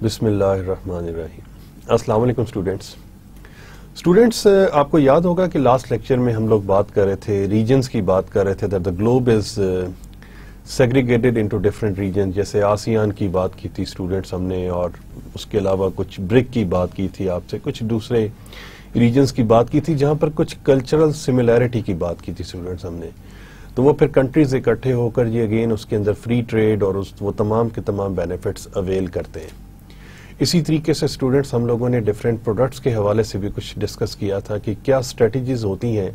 بسم اللہ الرحمن الرحیم۔ السلام علیکم اسٹوڈینٹس، آپ کو یاد ہوگا کہ لاسٹ لیکچر میں ہم لوگ بات کر رہے تھے ریجنز کی بات کر رہے تھے that the globe is segregated into different regions. جیسے آسیان کی بات کی تھی اسٹوڈینٹس ہم نے، اور اس کے علاوہ کچھ برک کی بات کی تھی آپ سے، کچھ دوسرے ریجنز کی بات کی تھی جہاں پر کچھ کلچرل سملیرٹی کی بات کی تھی اسٹوڈینٹس ہم نے۔ تو وہ پھر کنٹریز اکٹھے ہو کر یہ اگین اس کے اندر فری ٹریڈ اور وہ تمام کے تمام بینیفٹس اویل کرتے ہیں۔ اسی طریقے سے اسٹوڈنٹس ہم لوگوں نے ڈیفرنٹ پروڈکٹس کے حوالے سے بھی کچھ ڈسکس کیا تھا کہ کیا اسٹریٹجیز ہوتی ہیں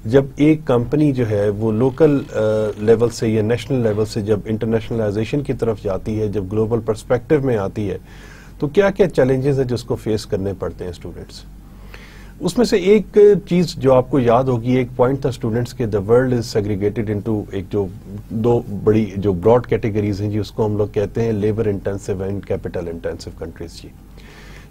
جب ایک کمپنی جو ہے وہ لوکل لیول سے یا نیشنل لیول سے جب انٹرنیشنلائزیشن کی طرف جاتی ہے، جب گلوبل پرسپیکٹو میں آتی ہے، تو کیا کیا چیلنجز ہیں جس کو فیس کرنے پڑتے ہیں اسٹوڈنٹس۔ اس میں سے ایک چیز جو آپ کو یاد ہوگی، ایک پوائنٹ تھا اسٹوڈنٹس کے the world is segregated into ایک جو دو بڑی جو براڈ کیٹیگریز ہیں جی، اس کو ہم لوگ کہتے ہیں labour intensive and capital intensive countries جی۔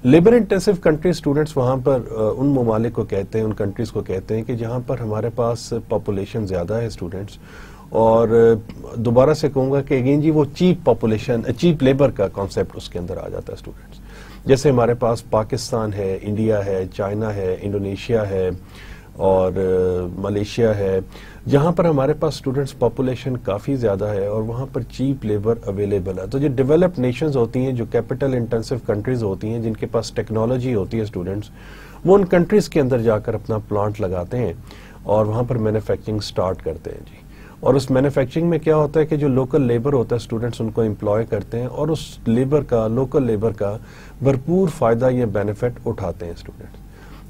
لیبر انٹینسو کنٹریز اسٹوڈنٹس وہاں پر ان ممالک کو کہتے ہیں، ان کنٹریز کو کہتے ہیں کہ جہاں پر ہمارے پاس پاپولیشن زیادہ ہے اسٹوڈنٹس، اور دوبارہ سے کہوں گا کہ اگین جی وہ چیپ لیبر کا کانسیپٹ اس کے اندر آ جاتا ہے اسٹوڈنٹس۔ جیسے ہمارے پاس پاکستان ہے، انڈیا ہے، چائنا ہے، انڈونیشیا ہے اور ملیشیا ہے، جہاں پر ہمارے پاس اسٹوڈنٹس پاپولیشن کافی زیادہ ہے اور وہاں پر چیپ لیبر اویلیبل ہے۔ تو جو ڈیولپڈ نیشنز ہوتی ہیں، جو کیپٹل انٹینسو کنٹریز ہوتی ہیں، جن کے پاس ٹیکنالوجی ہوتی ہے اسٹوڈنٹس، وہ ان کنٹریز کے اندر جا کر اپنا پلانٹ لگاتے ہیں اور وہاں پر مینوفیکچرنگ سٹارٹ کرتے ہیں جی۔ اور اس مینوفیکچرنگ میں کیا ہوتا ہے کہ جو لوکل لیبر ہوتا ہے اسٹوڈنٹس ان کو امپلوائے کرتے ہیں اور اس لیبر کا، لوکل لیبر کا بھرپور فائدہ یا بینیفٹ اٹھاتے ہیں اسٹوڈنٹس۔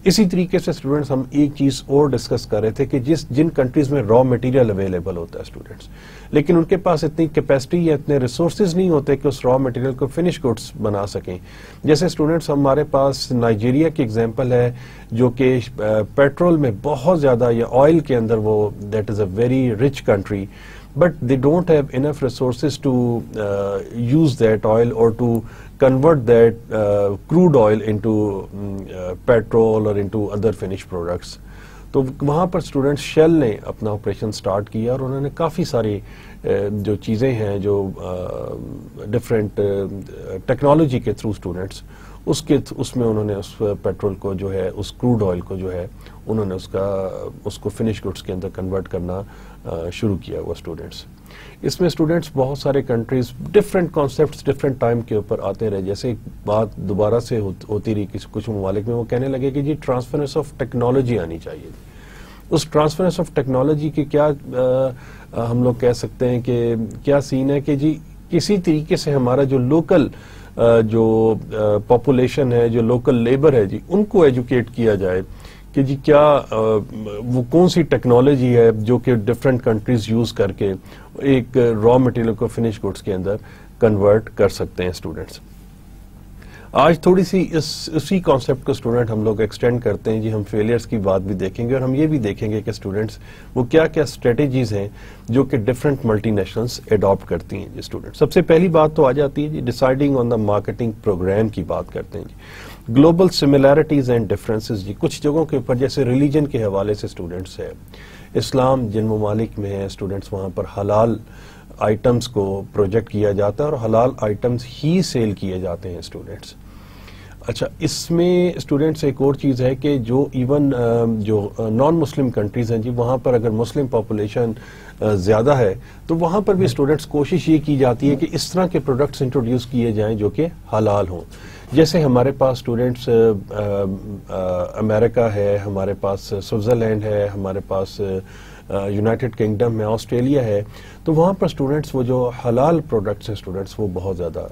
اسی طریقے سے اسٹوڈنٹس ہم ایک چیز اور ڈسکس کر رہے تھے کہ جن کنٹریز میں را مٹیریل اویلیبل ہوتا ہے اسٹوڈنٹس، لیکن ان کے پاس اتنی کیپیسٹی یا اتنے ریسورسز نہیں ہوتے کہ اس را مٹیریل کو فنش گڈس بنا سکیں۔ جیسے اسٹوڈنٹس ہمارے پاس نائجیریا کی ایگزامپل ہے جو کہ پیٹرول میں بہت زیادہ، یا آئل کے اندر وہ that is a very rich country, but they don't have enough resources to use that oil or to convert that crude oil into petrol or into other finished products. تو وہاں پر students shell نے اپنا operation start کیا اور انہوں نے کافی ساری جو چیزیں ہیں جو ڈفرینٹ ٹیکنالوجی کے تھرو اسٹوڈنٹس اس میں انہوں نے اس پیٹرول کو جو ہے، اس کروڈ آئل کو جو ہے، انہوں نے اس کو فنش گڈس کے اندر کنورٹ کرنا شروع کیا ہوا اسٹوڈنٹس۔ اس میں اسٹوڈنٹس بہت سارے countries different concepts different time کے اوپر آتے رہے، جیسے بات دوبارہ سے ہوتی رہی کچھ ممالک میں وہ کہنے لگے کہ جی ٹرانسفرنس آف ٹیکنالوجی آنی چاہیے۔ اس ٹرانسفرنس آف ٹیکنالوجی کی کیا ہم لوگ کہہ سکتے ہیں کہ کیا سین ہے کہ جی کسی طریقے سے ہمارا جو لوکل جو پاپولیشن ہے، جو لوکل لیبر ہے جی، ان کو ایجوکیٹ کیا جائے کہ جی کیا وہ کون سی ٹیکنالوجی ہے جو کہ ڈفرینٹ کنٹریز یوز کر کے ایک را مٹیریل کو فنش گڈس کے اندر کنورٹ کر سکتے ہیں اسٹوڈنٹس۔ آج تھوڑی سی اسی کانسیپٹ کو اسٹوڈنٹ ہم لوگ ایکسٹینڈ کرتے ہیں جی، ہم فیلئرس کی بات بھی دیکھیں گے اور ہم یہ بھی دیکھیں گے کہ اسٹوڈنٹس وہ کیا کیا اسٹریٹجیز ہیں جو کہ ڈفرینٹ ملٹی نیشنلز اڈاپٹ کرتی ہیں جی اسٹوڈنٹ۔ سب سے پہلی بات تو آ جاتی ہے جی ڈیسائیڈنگ آن دا مارکیٹنگ پروگرام کی بات کرتے ہیں جی۔ گلوبل سملیرٹیز اینڈ ڈفرینسز جی، کچھ جگہوں کے اوپر جیسے ریلیجن کے حوالے سے اسٹوڈنٹس ہے، اسلام جن ممالک میں ہے اسٹوڈنٹس وہاں پر حلال آئٹمس کو پروجیکٹ کیا جاتا ہے اور حلال آئٹمس ہی سیل کیے جاتے ہیں اسٹوڈنٹس۔ اچھا، اس میں اسٹوڈنٹس ایک اور چیز ہے کہ جو ایون جو نان مسلم کنٹریز ہیں جی، وہاں پر اگر مسلم پاپولیشن زیادہ ہے تو وہاں پر بھی اسٹوڈنٹس کوشش یہ کی جاتی ہے کہ اس طرح کے پروڈکٹس انٹروڈیوس کیے جائیں جو کہ حلال ہوں۔ جیسے ہمارے پاس اسٹوڈنٹس امریکہ ہے، ہمارے پاس سوئٹزرلینڈ ہے، ہمارے پاس یونائٹڈ کنگڈم ہے، آسٹریلیا ہے، تو وہاں پر اسٹوڈنٹس وہ جو حلال پروڈکٹس ہیں اسٹوڈنٹس وہ بہت زیادہ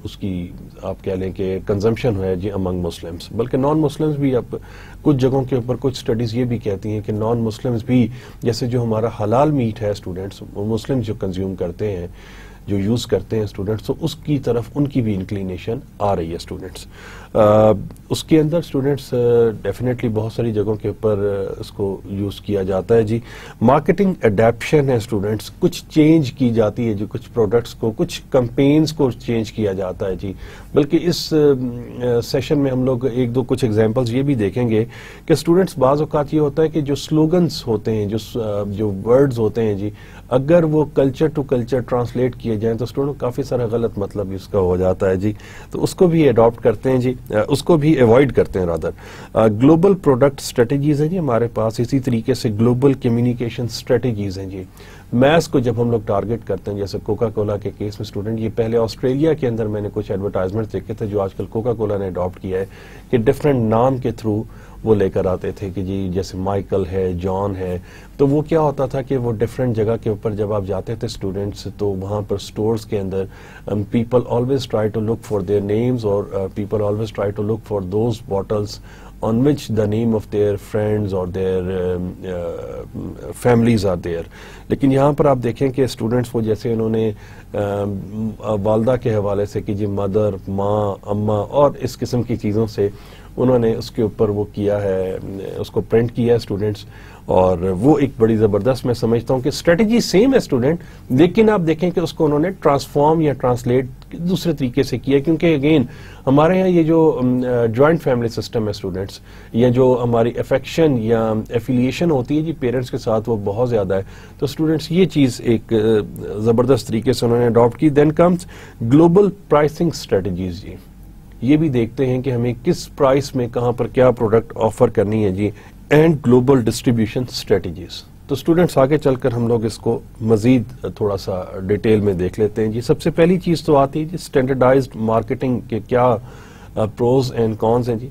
اس کی آپ کہہ لیں کہ کنزمپشن ہے جی امنگ مسلمس، بلکہ نان مسلمس بھی اب کچھ جگہوں کے اوپر کچھ اسٹڈیز یہ بھی کہتی ہیں کہ نان مسلمس بھی جیسے جو ہمارا حلال میٹ ہے اسٹوڈنٹس وہ مسلم جو کنزیوم کرتے ہیں، جو یوز کرتے ہیں اسٹوڈنٹس، تو اس کی طرف ان کی بھی انکلینیشن آ رہی ہے اسٹوڈنٹس۔ اس کے اندر اسٹوڈنٹس ڈیفینیٹلی بہت ساری جگہوں کے اوپر اس کو یوز کیا جاتا ہے جی۔ مارکیٹنگ اڈیپشن ہے اسٹوڈنٹس، کچھ چینج کی جاتی ہے جی، کچھ پروڈکٹس کو، کچھ کمپینز کو چینج کیا جاتا ہے جی۔ بلکہ اس سیشن میں ہم لوگ ایک دو کچھ ایگزامپلز یہ بھی دیکھیں گے کہ اسٹوڈنٹس بعض اوقات یہ ہوتا ہے کہ جو سلوگنز ہوتے ہیں، جو ورڈز ہوتے ہیں جی، اگر وہ کلچر ٹو کلچر ٹرانسلیٹ کیے جائیں تو اسٹوڈنٹ کافی سارا غلط مطلب بھی اس کا ہو جاتا ہے جی، تو اس کو بھی اڈاپٹ کرتے ہیں جی، اس کو بھی ایوائڈ کرتے ہیں رادر۔ گلوبل پروڈکٹ اسٹریٹجیز ہیں جی ہمارے پاس، اسی طریقے سے گلوبل کمیونیکیشن اسٹریٹجیز ہیں جی۔ میس کو جب ہم لوگ ٹارگٹ کرتے ہیں، جیسے کوکا کولا کے کیس میں اسٹوڈنٹ، یہ پہلے آسٹریلیا کے اندر میں نے کچھ ایڈورٹائزمنٹ دیکھے تھے جو آج کل کوکا کولا نے اڈاپٹ کیا ہے کہ ڈفرینٹ نام کے تھرو وہ لے کر آتے تھے کہ جی جیسے مائیکل ہے، جان ہے، تو وہ کیا ہوتا تھا کہ وہ ڈفرینٹ جگہ کے اوپر جب آپ جاتے تھے اسٹوڈنٹس، تو وہاں پر سٹورز کے اندر people always try to look for their names, اور people always try to look for those bottles on which the name of their friends or their families are there۔ لیکن یہاں پر آپ دیکھیں کہ اسٹوڈنٹس وہ جیسے انہوں نے والدہ کے حوالے سے کہ جی مدر، ماں، اماں اور اس قسم کی چیزوں سے انہوں نے اس کے اوپر وہ کیا ہے، اس کو پرنٹ کیا ہے اسٹوڈنٹس، اور وہ ایک بڑی زبردست میں سمجھتا ہوں کہ اسٹریٹجی سیم ہے اسٹوڈنٹ، لیکن آپ دیکھیں کہ اس کو انہوں نے ٹرانسفارم یا ٹرانسلیٹ دوسرے طریقے سے کیا، کیونکہ اگین ہمارے یہاں یہ جو جوائنٹ فیملی سسٹم ہے اسٹوڈنٹس، یا جو ہماری افیکشن یا ایفیلیشن ہوتی ہے جی پیرنٹس کے ساتھ، وہ بہت زیادہ ہے، تو اسٹوڈنٹس یہ چیز ایک زبردست طریقے سے انہوں نے اڈاپٹ کی۔ Then comes global pricing strategies جی، یہ بھی دیکھتے ہیں کہ ہمیں کس پرائس میں کہاں پر کیا پروڈکٹ آفر کرنی ہے جی، اینڈ گلوبل ڈسٹریبیوشن اسٹریٹجیز۔ تو اسٹوڈنٹس آگے چل کر ہم لوگ اس کو مزید تھوڑا سا ڈیٹیل میں دیکھ لیتے ہیں جی۔ سب سے پہلی چیز تو آتی ہے جی اسٹینڈرڈائزڈ مارکیٹنگ کے کیا پروز اینڈ کونز ہیں جی۔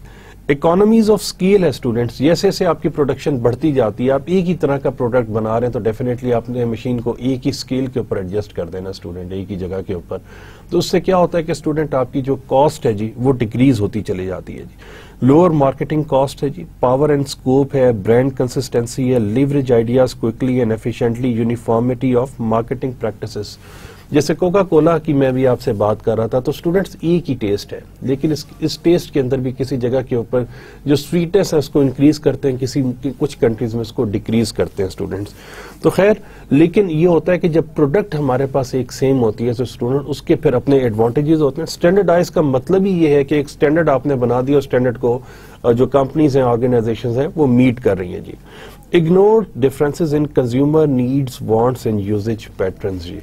اکانومیز آف اسکیل ہے اسٹوڈنٹس، جیسے جیسے آپ کی پروڈکشن بڑھتی جاتی ہے، آپ ایک ہی طرح کا پروڈکٹ بنا رہے ہیں تو ڈیفینیٹلی آپ نے مشین کو ایک ہی اسکیل کے اوپر ایڈجسٹ کر دینا اسٹوڈنٹ، ایک ہی جگہ کے اوپر، تو اس سے کیا ہوتا ہے کہ اسٹوڈنٹ آپ کی جو کاسٹ ہے جی وہ ڈیکریز ہوتی چلی جاتی ہے جی۔ لوور مارکیٹنگ کاسٹ ہے جی، پاور اینڈ اسکوپ ہے، برانڈ کنسسٹنسی ہے، leverage ideas quickly and efficiently, uniformity of marketing practices. جیسے کوکا کولا کی میں بھی آپ سے بات کر رہا تھا، تو اسٹوڈنٹس ایک ہی ٹیسٹ ہے، لیکن اس ٹیسٹ کے اندر بھی کسی جگہ کے اوپر جو سویٹنس ہے اس کو انکریز کرتے ہیں، کچھ کنٹریز میں اس کو ڈیکریز کرتے ہیں اسٹوڈنٹس۔ تو خیر، لیکن یہ ہوتا ہے کہ جب پروڈکٹ ہمارے پاس ایک سیم ہوتی ہے تو اسٹوڈنٹ اس کے پھر اپنے ایڈوانٹیجز ہوتے ہیں۔ اسٹینڈرڈائز کا مطلب ہی یہ ہے کہ ایک اسٹینڈرڈ آپ نے بنا دیا، اور اسٹینڈرڈ کو جو کمپنیز ہیں، آرگنائزیشنز ہیں، وہ میٹ کر رہی ہیں جی۔ Ignore differences in consumer needs, wants and usage patterns جی۔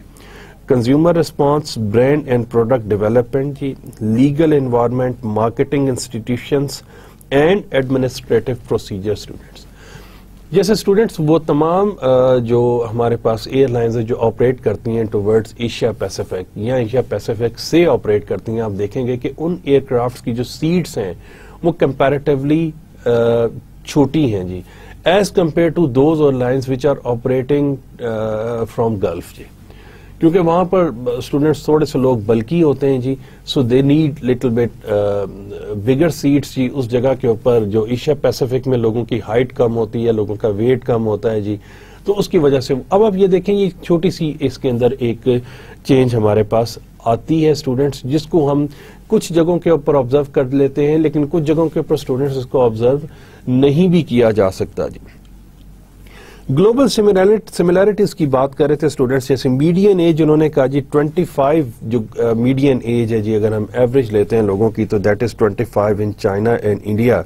Consumer response, brand and product development جی، legal environment, marketing institutions and administrative procedure students. جیسے اسٹوڈنٹس وہ تمام جو ہمارے پاس ایئر لائنز جو آپریٹ کرتی ہیں ٹوورڈز ایشیا پیسیفک یا ایشیا پیسیفک سے آپریٹ کرتی ہیں، آپ دیکھیں گے کہ ان ایئر کرافٹس کی جو سیٹس ہیں وہ کمپیریٹیولی چھوٹی ہیں جی، as compare to those airlines which are operating from Gulf جی، کیونکہ وہاں پر اسٹوڈنٹس تھوڑے سے لوگ بلکی ہوتے ہیں جی، so they need little bit bigger seats جی اس جگہ کے اوپر جو ایشیا پیسیفک میں لوگوں کی ہائٹ کم ہوتی ہے، لوگوں کا ویٹ کم ہوتا ہے جی، تو اس کی وجہ سے اب آپ یہ دیکھیں یہ چھوٹی سی اس کے اندر ایک چینج ہمارے پاس آتی ہے اسٹوڈنٹس، جس کو ہم کچھ جگہوں کے اوپر آبزرو کر لیتے ہیں، لیکن کچھ جگہوں کے اوپر اسٹوڈنٹس اس کو آبزرو نہیں بھی کیا جا سکتا جی۔ گلوبل سملیرٹیز کی بات کر رہے تھے اسٹوڈنٹس، جیسے میڈین ایج انہوں نے کہا جی 25 جو میڈین ایج ہے جی، اگر ہم ایوریج لیتے ہیں لوگوں کی تو that is 25 in China and India,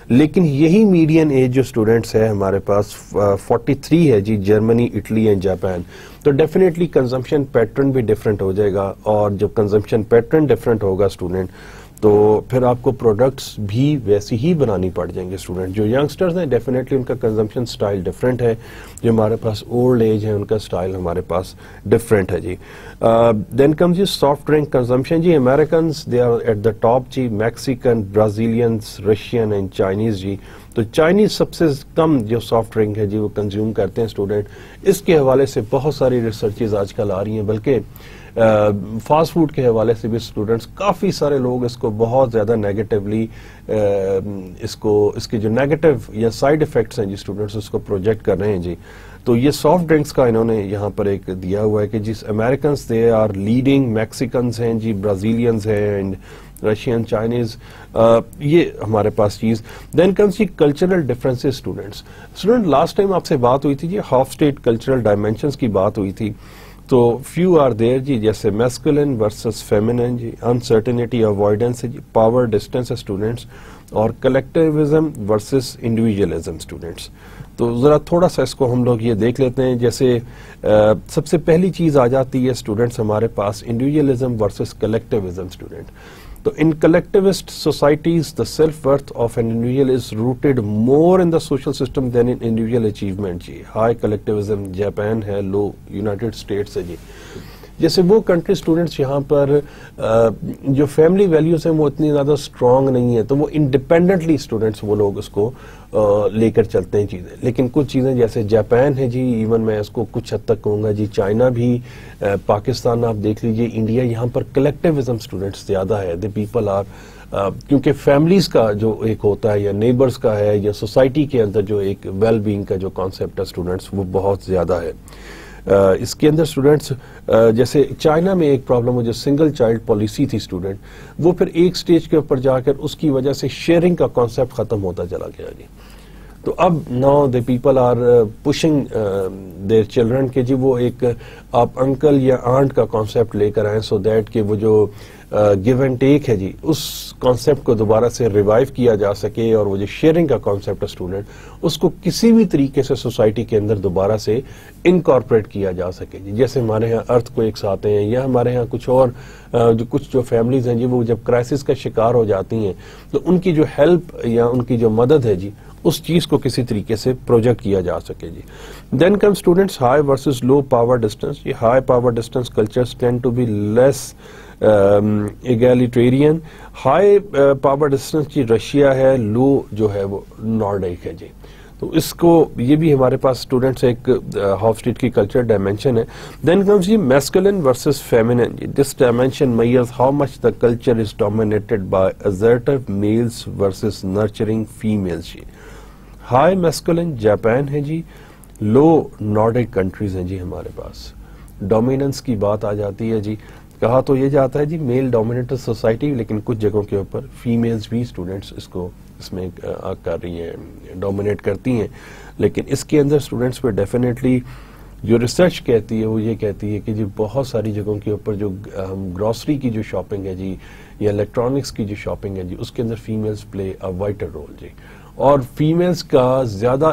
لیکن یہی میڈین ایج جو اسٹوڈنٹس ہے ہمارے پاس 43 ہے جی، جرمنی، اٹلی اینڈ جاپان۔ تو ڈیفینیٹلی کنزمپشن پیٹرن بھی ڈفرینٹ ہو جائے گا، اور جب کنزمپشن پیٹرن ڈفرینٹ ہوگا اسٹوڈنٹ تو پھر آپ کو پروڈکٹس بھی ویسی ہی بنانی پڑ جائیں گے اسٹوڈنٹ۔ جو ینگسٹرز ہیں ڈیفینیٹلی ان کا کنزمپشن سٹائل ڈفرینٹ ہے، جو ہمارے پاس اولڈ ایج ہے ان کا سٹائل ہمارے پاس ڈفرینٹ ہے جی۔ دین کمز جی سافٹ ڈرنک کنزمپشن جی، Americans they are at the top جی، Mexican, Brazilians, Russian and Chinese جی۔ تو چائنیز سب سے کم جو سافٹ ڈرنک ہے جی وہ کنزیوم کرتے ہیں اسٹوڈنٹ۔ اس کے حوالے سے بہت ساری ریسرچز آج کل آ رہی ہیں، بلکہ فاسٹ فوڈ کے حوالے سے بھی اسٹوڈنٹس کافی سارے لوگ اس کو بہت زیادہ نیگیٹیولی اس کے جو نیگیٹو یا سائیڈ افیکٹس ہیں جی اسٹوڈنٹس اس کو پروجیکٹ کر رہے ہیں جی۔ تو یہ سافٹ ڈرنکس کا انہوں نے یہاں پر ایک دیا ہوا ہے کہ جس امریکنز دے آر لیڈنگ، میکسیکنز ہیں جی، برازیلینز ہیں اینڈ رشین، چائنیز، یہ ہمارے پاس چیز۔ دین کمز جی cultural differences student last time آپ سے بات ہوئی تھی جی، ہاف اسٹیٹ کلچرل ڈائمینشنز کی بات ہوئی تھی، تو فیو آر دیر جی، جیسے میسکولن ورسز فیمینن جی، انسرٹینٹی اوائڈنس ہے جی، پاور ڈسٹینس ہے اسٹوڈنٹس، اور کلیکٹیوزم ورسز انڈیویجولزم اسٹوڈینٹس. تو ذرا تھوڑا سا اس کو ہم لوگ یہ دیکھ لیتے ہیں. جیسے سب سے پہلی چیز آ جاتی ہے اسٹوڈینٹس ہمارے پاس انڈیویجولزم ورسز کلیکٹیوزم اسٹوڈینٹ. تو ان collectivist societies the self-worth of an individual is rooted more in the social system than in individual achievement. جی high collectivism جاپان ہے, لو یونائٹڈ اسٹیٹس ہے. جی جیسے وہ کنٹری اسٹوڈنٹس یہاں پر جو family values ہیں وہ اتنی زیادہ اسٹرانگ نہیں ہے, تو وہ انڈیپینڈنٹلی اسٹوڈنٹس وہ لوگ اس کو لے کر چلتے ہیں چیزیں. لیکن کچھ چیزیں جیسے جاپان ہے جی, ایون میں اس کو کچھ حد تک کہوں گا جی, چائنا بھی, پاکستان آپ دیکھ لیجئے, انڈیا, یہاں پر کلیکٹیوزم اسٹوڈنٹس زیادہ ہے. دی پیپل آر کیونکہ فیملیز کا جو ایک ہوتا ہے یا نیبرز کا ہے یا سوسائٹی کے اندر جو ایک ویل بینگ کا جو کانسیپٹ ہے اسٹوڈنٹس وہ بہت زیادہ ہے. اس کے اندر اسٹوڈنٹس جیسے چائنا میں ایک پرابلم ہو جو سنگل چائلڈ پالیسی تھی اسٹوڈنٹ, وہ پھر ایک سٹیج کے اوپر جا کر اس کی وجہ سے شیئرنگ کا کانسیپٹ ختم ہوتا چلا گیا جی. تو اب now the people are pushing their children کہ جی وہ ایک آپ انکل یا آنٹ کا کانسیپٹ لے کر آئیں, سو دیٹ کہ وہ جو گیو اینڈ ٹیک ہے جی اس کانسیپٹ کو دوبارہ سے ریوائیو کیا جا سکے, اور وہ جو شیئرنگ کا کانسیپٹ ہے اسٹوڈنٹ اس کو کسی بھی طریقے سے سوسائٹی کے اندر دوبارہ سے انکارپوریٹ کیا جا سکے جی. جیسے ہمارے ہاں ارتھ کویکس آتے ہیں یا ہمارے ہاں کچھ اور جو فیملیز ہیں جی وہ جب کرائسس کا شکار ہو جاتی ہیں تو ان کی جو ہیلپ یا ان کی جو مدد ہے جی اس چیز کو کسی طریقے سے پروجیکٹ کیا جا سکے جی. Then come students high versus low power distance. یہ high power distance cultures tend to be less egalitarian. High power distance کی رشیا ہے, لو جو ہے وہ نارڈک ہے جی. تو اس کو یہ بھی ہمارے پاس اسٹوڈنٹس ایک ہاف اسٹریٹ کی کلچر ڈائمینشن ہے. دین کمز جی masculine versus feminine. This dimension measures how much the culture is dominated by assertive males versus nurturing females جی. ہائی میسکولن جاپان ہے جی, لو نارڈک کنٹریز ہیں جی ہمارے پاس. ڈومیننس کی بات آ جاتی ہے جی, کہا تو یہ جاتا ہے جی میل ڈومینیٹڈ سوسائٹی, لیکن کچھ جگہوں کے اوپر فیمیلز بھی اسٹوڈنٹس اس میں کر رہی ہیں, ڈومینیٹ کرتی ہیں. لیکن اس کے اندر اسٹوڈنٹس پہ ڈیفینیٹلی جو ریسرچ کہتی ہے وہ یہ کہتی ہے کہ جی بہت ساری جگہوں کے اوپر جو گروسری کی جو شاپنگ ہے جی یا الیکٹرانکس کی جو شاپنگ ہے جی اس کے اندر families play a vital role جی. اور فیمیلز کا زیادہ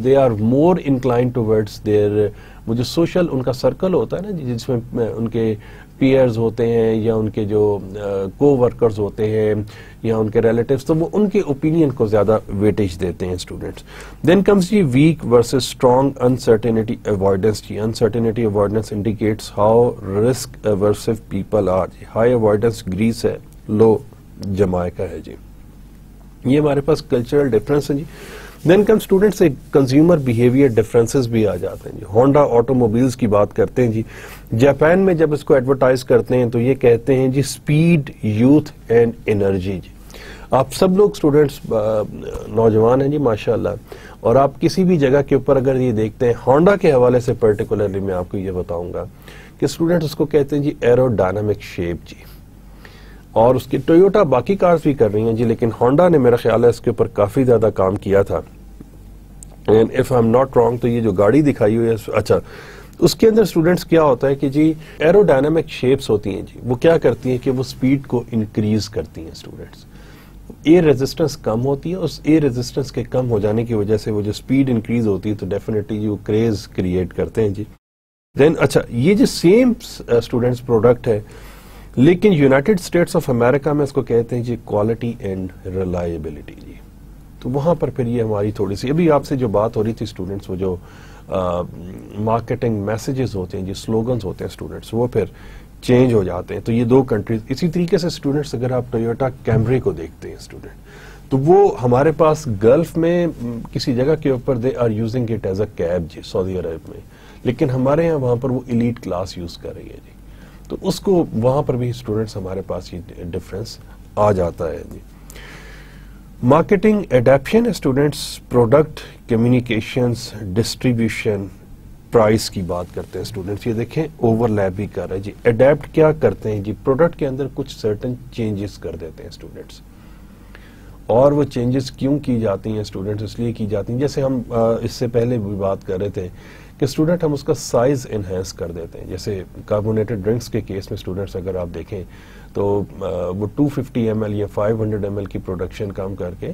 they are more inclined towards their وہ جو سوشل ان کا سرکل ہوتا ہے نا جی, جس میں ان کے پیئرز ہوتے ہیں یا ان کے جو کو ورکرز ہوتے ہیں یا ان کے ریلیٹیوز, تو وہ ان کے اوپینین کو زیادہ ویٹیج دیتے ہیں اسٹوڈنٹس. دین کمز جی weak versus strong uncertainty avoidance جی. Uncertainty avoidance indicates how risk averse people are جی. ہائی اوائڈنس گریس ہے, لو جمائکا ہے جی. یہ ہمارے پاس کلچرل ڈفرینس ہے جی. دین کم اسٹوڈنٹس ایک کنزیومر بیہیویئر ڈفرینسز بھی آ جاتے ہیں جی. ہونڈا آٹو موبائلز کی بات کرتے ہیں جی, جاپان میں جب اس کو ایڈورٹائز کرتے ہیں تو یہ کہتے ہیں جی اسپیڈ, یوتھ اینڈ انرجی جی. آپ سب لوگ اسٹوڈنٹس نوجوان ہیں جی ماشاءاللہ, اور آپ کسی بھی جگہ کے اوپر اگر یہ دیکھتے ہیں ہونڈا کے حوالے سے پرٹیکولرلی میں آپ کو یہ بتاؤں گا کہ اسٹوڈنٹس اس کو کہتے ہیں جی ایرو ڈائنامک شیپ جی. اور اس کی ٹویوٹا باقی کارز بھی کر رہی ہیں جی, لیکن ہونڈا نے میرا خیال ہے اس کے اوپر کافی زیادہ کام کیا تھا. And if I am not wrong تو یہ جو گاڑی دکھائی ہوئی ہے, اچھا اس کے اندر اسٹوڈنٹس کیا ہوتا ہے کہ جی ایرو ڈائنامک شیپس ہوتی ہیں جی, وہ کیا کرتی ہیں کہ وہ سپیڈ کو انکریز کرتی ہیں اسٹوڈنٹس. ایئر ریزسٹنس کم ہوتی ہے, اس ایئر ریزسٹنس کے کم ہو جانے کی وجہ سے وہ جو سپیڈ انکریز ہوتی ہے تو ڈیفینیٹلی وہ کریز کریٹ کرتے ہیں جی. دین اچھا یہ جو سیم اسٹوڈنٹس پروڈکٹ ہے لیکن یونائٹڈ اسٹیٹس آف امریکہ میں اس کو کہتے ہیں جی کوالٹی اینڈ ریلائبلٹی جی. تو وہاں پر پھر یہ ہماری تھوڑی سی ابھی آپ سے جو بات ہو رہی تھی اسٹوڈنٹس, وہ جو مارکیٹنگ میسیجز ہوتے ہیں جی, سلوگنز ہوتے ہیں اسٹوڈنٹس, وہ پھر چینج ہو جاتے ہیں. تو یہ دو کنٹریز اسی طریقے سے اسٹوڈنٹس اگر آپ ٹویوٹا کیمری کو دیکھتے ہیں اسٹوڈنٹ, تو وہ ہمارے پاس گلف میں کسی جگہ کے اوپر they are using it as a cab جی, سعودی عرب میں, لیکن ہمارے یہاں وہاں پر وہ ایلیٹ کلاس یوز کر رہی ہے جی. تو اس کو وہاں پر بھی اسٹوڈنٹس ہمارے پاس یہ ڈفرینس آ جاتا ہے جی. Marketing adaption students product communications distribution price کی بات کرتے ہیں اسٹوڈنٹس. یہ دیکھیں اوور لیپ بھی کر رہا ہے جی. اڈیپٹ کیا کرتے ہیں جی, پروڈکٹ کے اندر کچھ سرٹن چینجز کر دیتے ہیں اسٹوڈنٹس. اور وہ چینجز کیوں کی جاتی ہیں اسٹوڈنٹس, اس لیے کی جاتی ہیں جیسے ہم اس سے پہلے بھی بات کر رہے تھے کہ اسٹوڈنٹ ہم اس کا سائز انہینس کر دیتے ہیں. جیسے کاربونیٹڈ ڈرنکس کے کیس میں اسٹوڈنٹس اگر آپ دیکھیں تو وہ 250 ml یا 500 ml کی پروڈکشن کم کر کے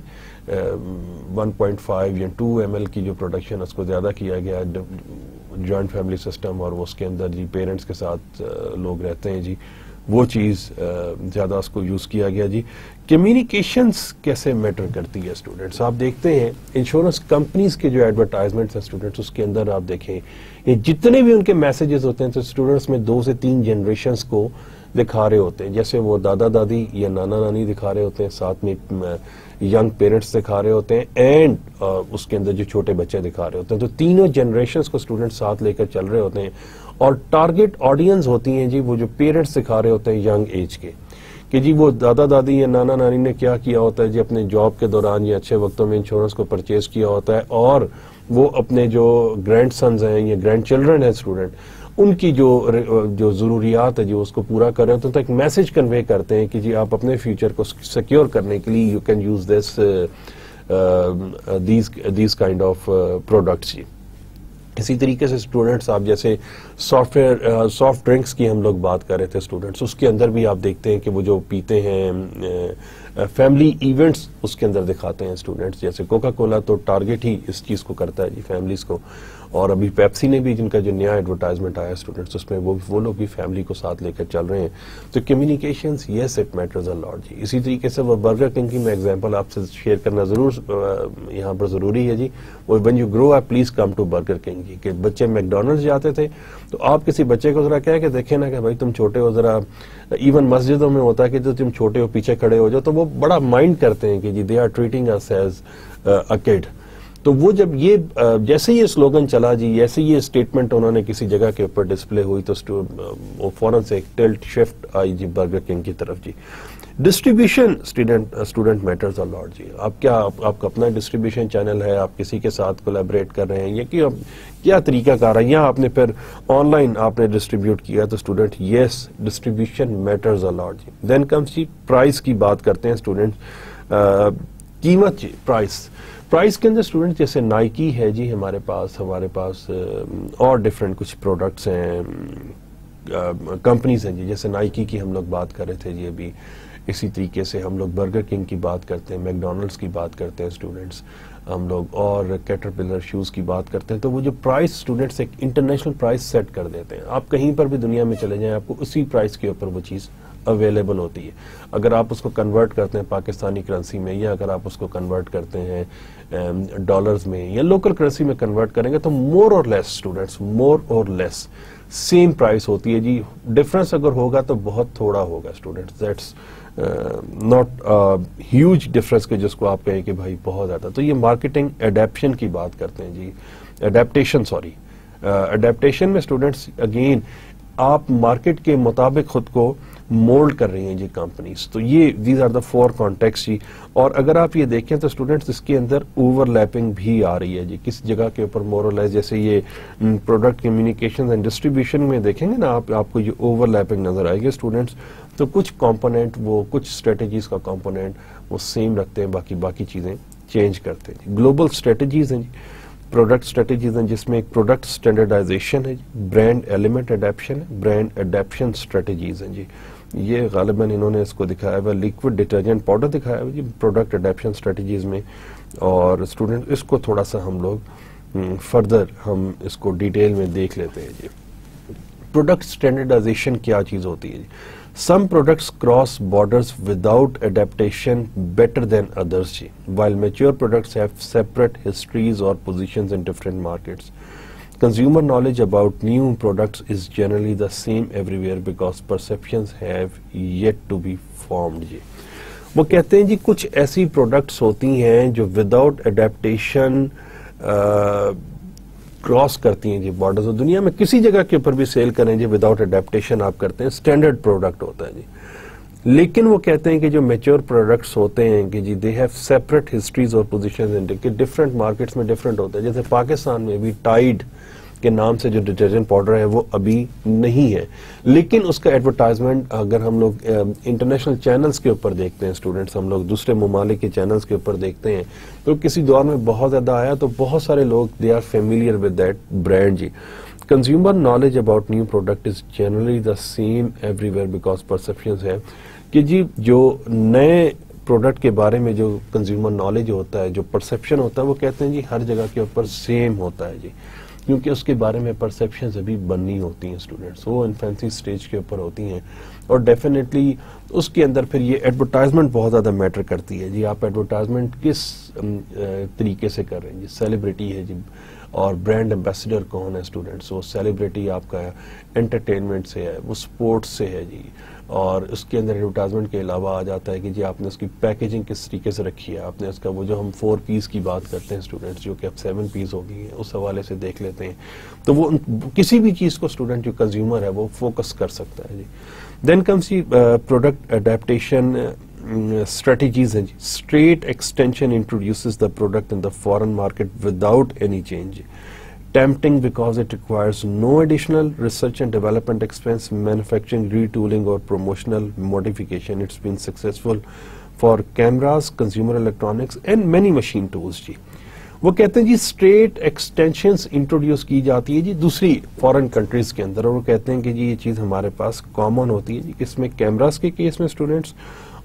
1.5 یا 2 ml کی جو پروڈکشن اس کو زیادہ کیا گیا جوائنٹ فیملی سسٹم, اور اس کے اندر جی پیرنٹس کے ساتھ لوگ رہتے ہیں جی, وہ چیز زیادہ اس کو یوز کیا گیا جی. کمیونیکیشنز کیسے میٹر کرتی ہے اسٹوڈنٹس, آپ دیکھتے ہیں انشورنس کمپنیز کے جو ایڈورٹائزمنٹس ہیں اسٹوڈنٹس, اس کے اندر آپ دیکھیں یہ جتنے بھی ان کے میسیجز ہوتے ہیں تو اسٹوڈنٹس میں 2 سے 3 جنریشنز کو دکھا رہے ہوتے ہیں. جیسے وہ دادا دادی یا نانا نانی دکھا رہے ہوتے ہیں, ساتھ میں ینگ پیرنٹس دکھا رہے ہوتے ہیں, اینڈ اس کے اندر جو چھوٹے بچے دکھا رہے ہوتے ہیں. تو تینوں جنریشنز کو اسٹوڈنٹ ساتھ لے کر چل رہے ہوتے ہیں, اور ٹارگٹ آڈینس ہوتی ہیں جی وہ جو پیرنٹس دکھا رہے ہوتے ہیں ینگ ایج کے, کہ جی وہ دادا دادی یا نانا نانی نے کیا کیا ہوتا ہے جی اپنے جاب کے دوران یا اچھے وقتوں میں انشورنس کو پرچیز کیا ہوتا ہے, اور وہ اپنے جو گرینڈ سنز ہیں یا گرینڈ چلڈرن ہیں اسٹوڈنٹ, ان کی جو ضروریات ہے جو اس کو پورا کر رہے ہوتے ہیں, تو ایک میسج کنوے کرتے ہیں کہ جی آپ اپنے فیوچر کو سیکیور کرنے کے لیے you can use these kind of products. جی اسی طریقے سے اسٹوڈنٹس آپ جیسے سافٹ ڈرنکس کی ہم لوگ بات کر رہے تھے اسٹوڈنٹس, اس کے اندر بھی آپ دیکھتے ہیں کہ وہ جو پیتے ہیں فیملی ایونٹس اس کے اندر دکھاتے ہیں اسٹوڈنٹس. جیسے کوکا کولا تو ٹارگٹ ہی اس چیز کو کرتا ہے جی فیملیز کو, اور ابھی پیپسی نے بھی جن کا جو نیا ایڈورٹائزمنٹ آیا اسٹوڈنٹس اس میں وہ لوگ بھی فیملی کو ساتھ لے کر چل رہے ہیں. تو کمیونیکیشنز یس اٹ میٹرز اے لاٹ جی. اسی طریقے سے وہ برگر کنگ کی میں ایگزامپل آپ سے شیئر کرنا ضرور یہاں پر ضروری ہے جی. وہ when you grow up please come to Burger King جی. کہ بچے میکڈونلڈز جاتے تھے تو آپ کسی بچے کو ذرا کہہ کہ دیکھیں نا کہ بھائی تم چھوٹے ہو, ذرا ایون مسجدوں میں ہوتا ہے کہ جو تم چھوٹے ہو پیچھے کھڑے ہو جاؤ, تو وہ بڑا مائنڈ کرتے ہیں کہ جی دے آر ٹریٹنگ اس ایز اے کڈ. تو وہ جب یہ جیسے یہ سلوگن چلا جی, ایسے یہ اسٹیٹمنٹ انہوں نے کسی جگہ کے اوپر ڈسپلے ہوئی تو وہ فوراً سے ایک ٹلٹ شفٹ آئی جی برگر کنگ کی طرف جی. ڈسٹریبیوشن اسٹوڈنٹ میٹرز اے لاٹ جی. آپ کا اپنا ڈسٹریبیوشن چینل ہے, آپ کسی کے ساتھ کولیبریٹ کر رہے ہیں, یا کیا طریقہ کار ہے, یا آپ نے پھر آن لائن آپ نے ڈسٹریبیوٹ کیا, تو اسٹوڈنٹ یس ڈسٹریبیوشن میٹرز اے لاٹ جی. دین کمس جی پرائز کی بات کرتے ہیں اسٹوڈنٹ, قیمت جی. پرائز کے اندر اسٹوڈنٹ جیسے نائکی ہے جی ہمارے پاس اور ڈفرینٹ کچھ پروڈکٹس ہیں, کمپنیز ہیں جی. جیسے نائکی کی ہم لوگ بات کر رہے تھے جی ابھی, اسی طریقے سے ہم لوگ برگر کنگ کی بات کرتے ہیں, میکڈونلڈس کی بات کرتے ہیں اسٹوڈنٹس ہم لوگ, اور کیٹرپلر شوز کی بات کرتے ہیں. تو وہ جو پرائز اسٹوڈنٹس ایک انٹرنیشنل پرائز سیٹ کر دیتے ہیں. آپ کہیں پر بھی دنیا میں چلے جائیں آپ کو اسی پرائز کے اوپر وہ چیز اویلیبل ہوتی ہے. اگر آپ اس کو کنورٹ کرتے ہیں پاکستانی کرنسی میں, یا اگر آپ اس کو کنورٹ کرتے ہیں ڈالرز میں یا لوکل کرنسی میں کنورٹ کریں گے, تو مور اور لیس سیم پرائس ہوتی ہے جی. ڈفرنس اگر ہوگا تو بہت تھوڑا ہوگا students, that's not huge difference کے جس کو آپ کہیں کہ بھائی بہت زیادہ. تو یہ مارکیٹنگ ایڈیپشن کی بات کرتے ہیں جی, ایڈیپٹیشن میں اسٹوڈنٹس اگین آپ مارکیٹ کے مطابق خود کو مولڈ کر رہی ہیں جی کمپنیز. تو یہ دیز آر دا 4 کانٹیکس جی. اور اگر آپ یہ دیکھیں تو اسٹوڈنٹس اس کے اندر اوور لیپنگ بھی آ رہی ہے جی. کس جگہ کے اوپر مور اور لیس, جیسے یہ پروڈکٹ کمیونیکیشن اینڈ ڈسٹریبیوشن میں دیکھیں گے نا آپ کو یہ اوور لیپنگ نظر آئے گی اسٹوڈنٹس. تو کچھ کمپوننٹ وہ کچھ اسٹریٹجیز کا کمپوننٹ وہ سیم رکھتے ہیں, باقی چیزیں چینج کرتے ہیں جی. گلوبل اسٹریٹجیز ہیں جی, پروڈکٹ اسٹریٹجیز ہیں جس میں ایک پروڈکٹ اسٹینڈرڈائزیشن ہے, برانڈ ایلیمنٹ اڈیپشن ہے, برانڈ اڈیپشن اسٹریٹجیز ہیں جی. یہ غالباً انہوں نے اس کو دکھایا ہوا لیکوڈ ڈٹرجنٹ پاؤڈر دکھایا ہوا جی پروڈکٹ اڈیپشن اسٹریٹجیز میں. اور اسٹوڈنٹ اس کو تھوڑا سا ہم لوگ فردر ہم اس کو ڈیٹیل میں دیکھ لیتے ہیں جی. پروڈکٹ اسٹینڈرڈائزیشن کیا چیز ہوتی ہے جی. Some products cross borders without adaptation better than others, while mature products have separate histories or positions in different markets. Consumer knowledge about new products is generally the same everywhere because perceptions have yet to be formed. وہ کہتے ہیں جی کچھ ایسی products ہوتی ہیں جو without adaptation cross کرتی ہیں جی بارڈرز, اور دنیا میں کسی جگہ کے اوپر بھی سیل کریں جی وداؤٹ اڈیپٹیشن آپ کرتے ہیں, اسٹینڈرڈ پروڈکٹ ہوتا ہے جی. لیکن وہ کہتے ہیں کہ جو میچور پروڈکٹس ہوتے ہیں کہ جی دے ہیو سیپریٹ ہسٹریز اور پوزیشنز ان ڈفرینٹ مارکیٹس میں ڈفرینٹ ہوتا ہے. جیسے پاکستان میں بھی ٹائڈ کے نام سے جو ڈٹرجنٹ پاؤڈر ہے وہ ابھی نہیں ہے، لیکن اس کا ایڈورٹائزمنٹ اگر ہم لوگ انٹرنیشنل چینلز کے اوپر دیکھتے ہیں اسٹوڈنٹس، ہم لوگ دوسرے ممالک کے چینلز کے اوپر دیکھتے ہیں تو کسی دور میں بہت زیادہ آیا، تو بہت سارے لوگ they are familiar with that brand جی. Consumer knowledge about new product is generally the same everywhere because perceptions ہے کہ جی جو نئے پروڈکٹ کے بارے میں جو کنزیومر نالج ہوتا ہے، جو پرسپشن ہوتا ہے، وہ کہتے ہیں جی ہر جگہ کے اوپر سیم ہوتا ہے جی، کیونکہ اس کے بارے میں پرسپشنز ابھی بننی ہوتی ہیں اسٹوڈنٹس، وہ انفینسی سٹیج کے اوپر ہوتی ہیں، اور ڈیفینیٹلی اس کے اندر پھر یہ ایڈورٹائزمنٹ بہت زیادہ میٹر کرتی ہے جی. آپ ایڈورٹائزمنٹ کس طریقے سے کر رہے ہیں جی، سیلیبریٹی ہے جی اور برانڈ ایمبیسڈر کون ہے اسٹوڈنٹس، وہ سیلیبریٹی آپ کا انٹرٹینمنٹ سے ہے، وہ سپورٹس سے ہے جی، اور اس کے اندر ایڈورٹائزمنٹ کے علاوہ آ جاتا ہے کہ جی آپ نے اس کی پیکیجنگ کس طریقے سے رکھی ہے، آپ نے اس کا وہ جو ہم 4 پیس کی بات کرتے ہیں اسٹوڈنٹس، جو کہ اب 7 پیس ہو گئی ہیں، اس حوالے سے دیکھ لیتے ہیں، تو وہ کسی بھی چیز کو اسٹوڈنٹ جو کنزیومر ہے وہ فوکس کر سکتا ہے جی. دین کمس دی پروڈکٹ اڈیپٹیشن strategies ہیں جی. Straight extension introduces the product in the foreign market without any change. Tempting because it requires no additional research and development expense, manufacturing, retooling or promotional modification. It's been successful for cameras, consumer electronics and many machine tools جی. وہ کہتے ہیں جی street extensions introduce کی جاتی ہے جی دوسری فورن countries کے اندر، اور وہ کہتے ہیں کہ جی یہ چیز ہمارے پاس کامن ہوتی ہے جی، کس میں کیمراز کے کیس میں اسٹوڈنٹس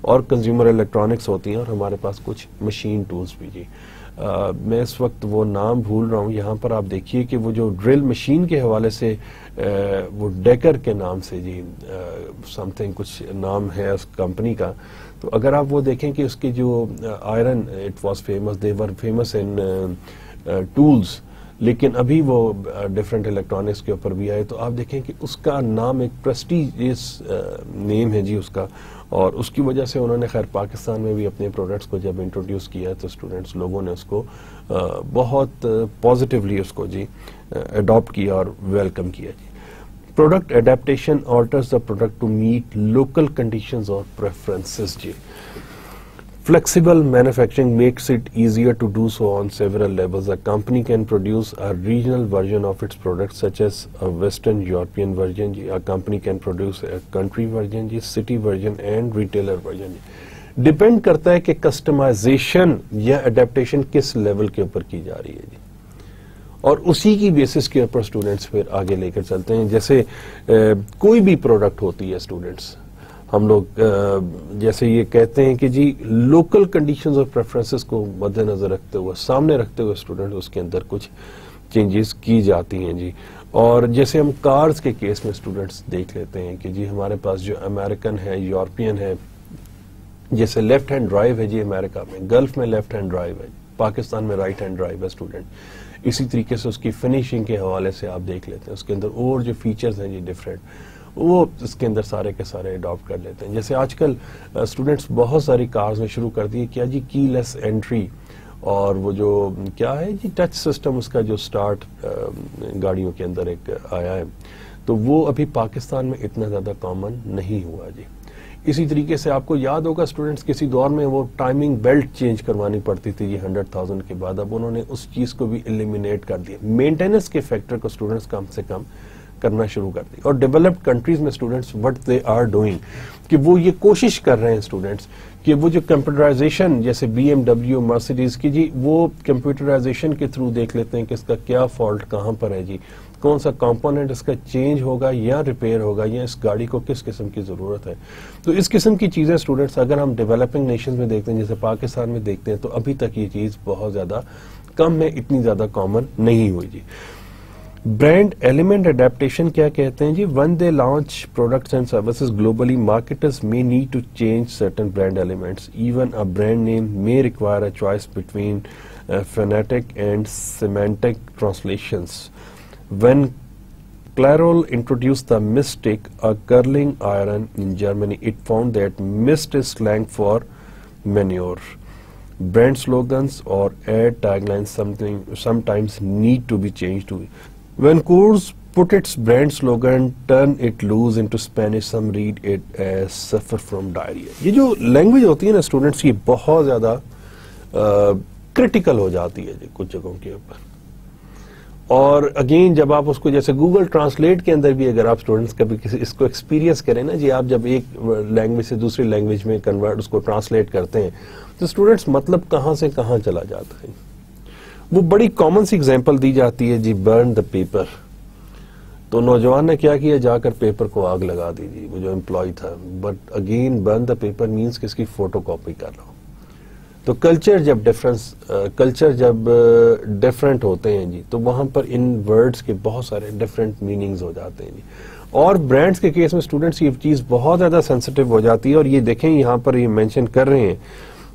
اور کنزیومر الیکٹرانکس ہوتی ہیں، اور ہمارے پاس کچھ مشین ٹولز بھی جی. میں اس وقت وہ نام بھول رہا ہوں، یہاں پر آپ دیکھیے کہ وہ جو ڈرل مشین کے حوالے سے وہ ڈیکر کے نام سے جی سم تھنگ کچھ نام ہے اس کمپنی کا، تو اگر آپ وہ دیکھیں کہ اس کی جو iron it was famous, they were famous in tools, لیکن ابھی وہ ڈفرینٹ الیکٹرانکس کے اوپر بھی آئے، تو آپ دیکھیں کہ اس کا نام ایک پریسٹیجیس نیم ہے جی اس کا، اور اس کی وجہ سے انہوں نے خیر پاکستان میں بھی اپنے پروڈکٹس کو جب انٹروڈیوس کیا تو اسٹوڈنٹس لوگوں نے اس کو بہت پازیٹیولی اس کو جی اڈاپٹ کیا اور ویلکم کیا جی. Product adaptation alters the product to meet local conditions اور پریفرنسز جی. Flexible manufacturing makes it easier to do so on several levels. A company can produce a regional version of its product, such as a Western European version. A company can produce a country version, city version, and retailer version. Depend کرتا ہے کہ customisation یا adaptation کس level کے اوپر کی جا رہی ہے جی، اور اسی کی بیسس کے اوپر اسٹوڈنٹس پھر آگے لے کر چلتے ہیں. جیسے کوئی بھی پروڈکٹ ہوتی ہے اسٹوڈنٹس، ہم لوگ جیسے یہ کہتے ہیں کہ جی لوکل کنڈیشنز اور پریفرنسز کو مد نظر رکھتے ہوئے، سامنے رکھتے ہوئے اسٹوڈنٹ اس کے اندر کچھ چینجز کی جاتی ہیں جی. اور جیسے ہم کارز کے کیس میں اسٹوڈنٹس دیکھ لیتے ہیں کہ جی ہمارے پاس جو امریکن ہے، یورپین ہے، جیسے لیفٹ ہینڈ ڈرائیو ہے جی امریکہ میں، گلف میں لیفٹ ہینڈ ڈرائیو ہے، پاکستان میں رائٹ ہینڈ ڈرائیو ہے اسٹوڈنٹ. اسی طریقے سے اس کی فنیشنگ کے حوالے سے آپ دیکھ لیتے ہیں اس کے اندر اور جو فیچرز ہیں جی ڈفرینٹ، وہ اس کے اندر سارے کے سارے اڈاپٹ کر لیتے ہیں. جیسے آج کل اسٹوڈنٹس بہت ساری کارز میں شروع کر دی کیا جی کی لیس انٹری، اور وہ جو کیا ہے جی ٹچ سسٹم اس کا جو سٹارٹ گاڑیوں کے اندر ایک آیا ہے، تو وہ ابھی پاکستان میں اتنا زیادہ کامن نہیں ہوا جی. اسی طریقے سے آپ کو یاد ہوگا اسٹوڈنٹس کسی دور میں وہ ٹائمنگ بیلٹ چینج کروانی پڑتی تھی جی 100,000 کے بعد، اب انہوں نے اس چیز کو بھی ایلیمینیٹ کر دیا. مینٹیننس کے فیکٹر کو اسٹوڈنٹس کم سے کم کرنا شروع کر دی. اور ڈیولپڈ کنٹریز میں students what they are doing کہ وہ یہ کوشش کر رہے ہیں اسٹوڈنٹس کہ وہ جو کمپیوٹرائزیشن جیسے BMW، مرسیڈیز کی جی، وہ کمپیوٹرائزیشن کے تھرو دیکھ لیتے ہیں کہ اس کا کیا فالٹ کہاں پر ہے جی، کون سا کمپوننٹ اس کا چینج ہوگا یا ریپیئر ہوگا، یا اس گاڑی کو کس قسم کی ضرورت ہے. تو اس قسم کی چیزیں اسٹوڈنٹس اگر ہم ڈیولپنگ نیشنز میں دیکھتے ہیں، جیسے پاکستان میں دیکھتے ہیں، تو ابھی تک یہ چیز بہت زیادہ کم ہے، اتنی زیادہ کامن نہیں ہوئی جی. برانڈ ایلیمنٹ اڈیپٹیشن کیا کہتے ہیں جی؟ when they launch products and services globally, marketers may need to change certain brand elements. Even a brand name may require a choice between phonetic and semantic translations. When Clairol introduced the Mist-Stick, a curling iron in Germany, it found that mist is slang for manure. Brand slogans or ad taglines sometimes need to be changed to. When Coors put its brand slogan, turn it loose into Spanish, some read it as suffer from diarrhea. یہ جو language ہوتی ہے نا students کی بہت زیادہ critical ہو جاتی ہے جی کچھ جگہوں کے اوپر. اور اگین جب آپ اس کو جیسے گوگل ٹرانسلیٹ کے اندر بھی اگر آپ اسٹوڈنٹس کبھی کسی اس کو ایکسپیرینس کریں نا جی، آپ جب ایک لینگویج سے دوسری لینگویج میں کنورٹ اس کو ٹرانسلیٹ کرتے ہیں تو اسٹوڈنٹس مطلب کہاں سے کہاں چلا جاتا ہے. وہ بڑی کامن سی ایگزامپل دی جاتی ہے جی، برن دا پیپر. تو نوجوان نے کیا کیا، جا کر پیپر کو آگ لگا دی جی، وہ جو امپلائی تھا. But again burn the paper means کہ اس کی فوٹو کاپی کر رہا ہوں. تو کلچر جب ڈفرینٹ ہوتے ہیں جی تو وہاں پر ان ورڈز کے بہت سارے ڈفرینٹ میننگز ہو جاتے ہیں جی. اور برانڈز کے کیس میں اسٹوڈنٹس یہ چیز بہت زیادہ سینسٹیو ہو جاتی ہے. اور یہ دیکھیں یہاں پر یہ مینشن کر رہے ہیں،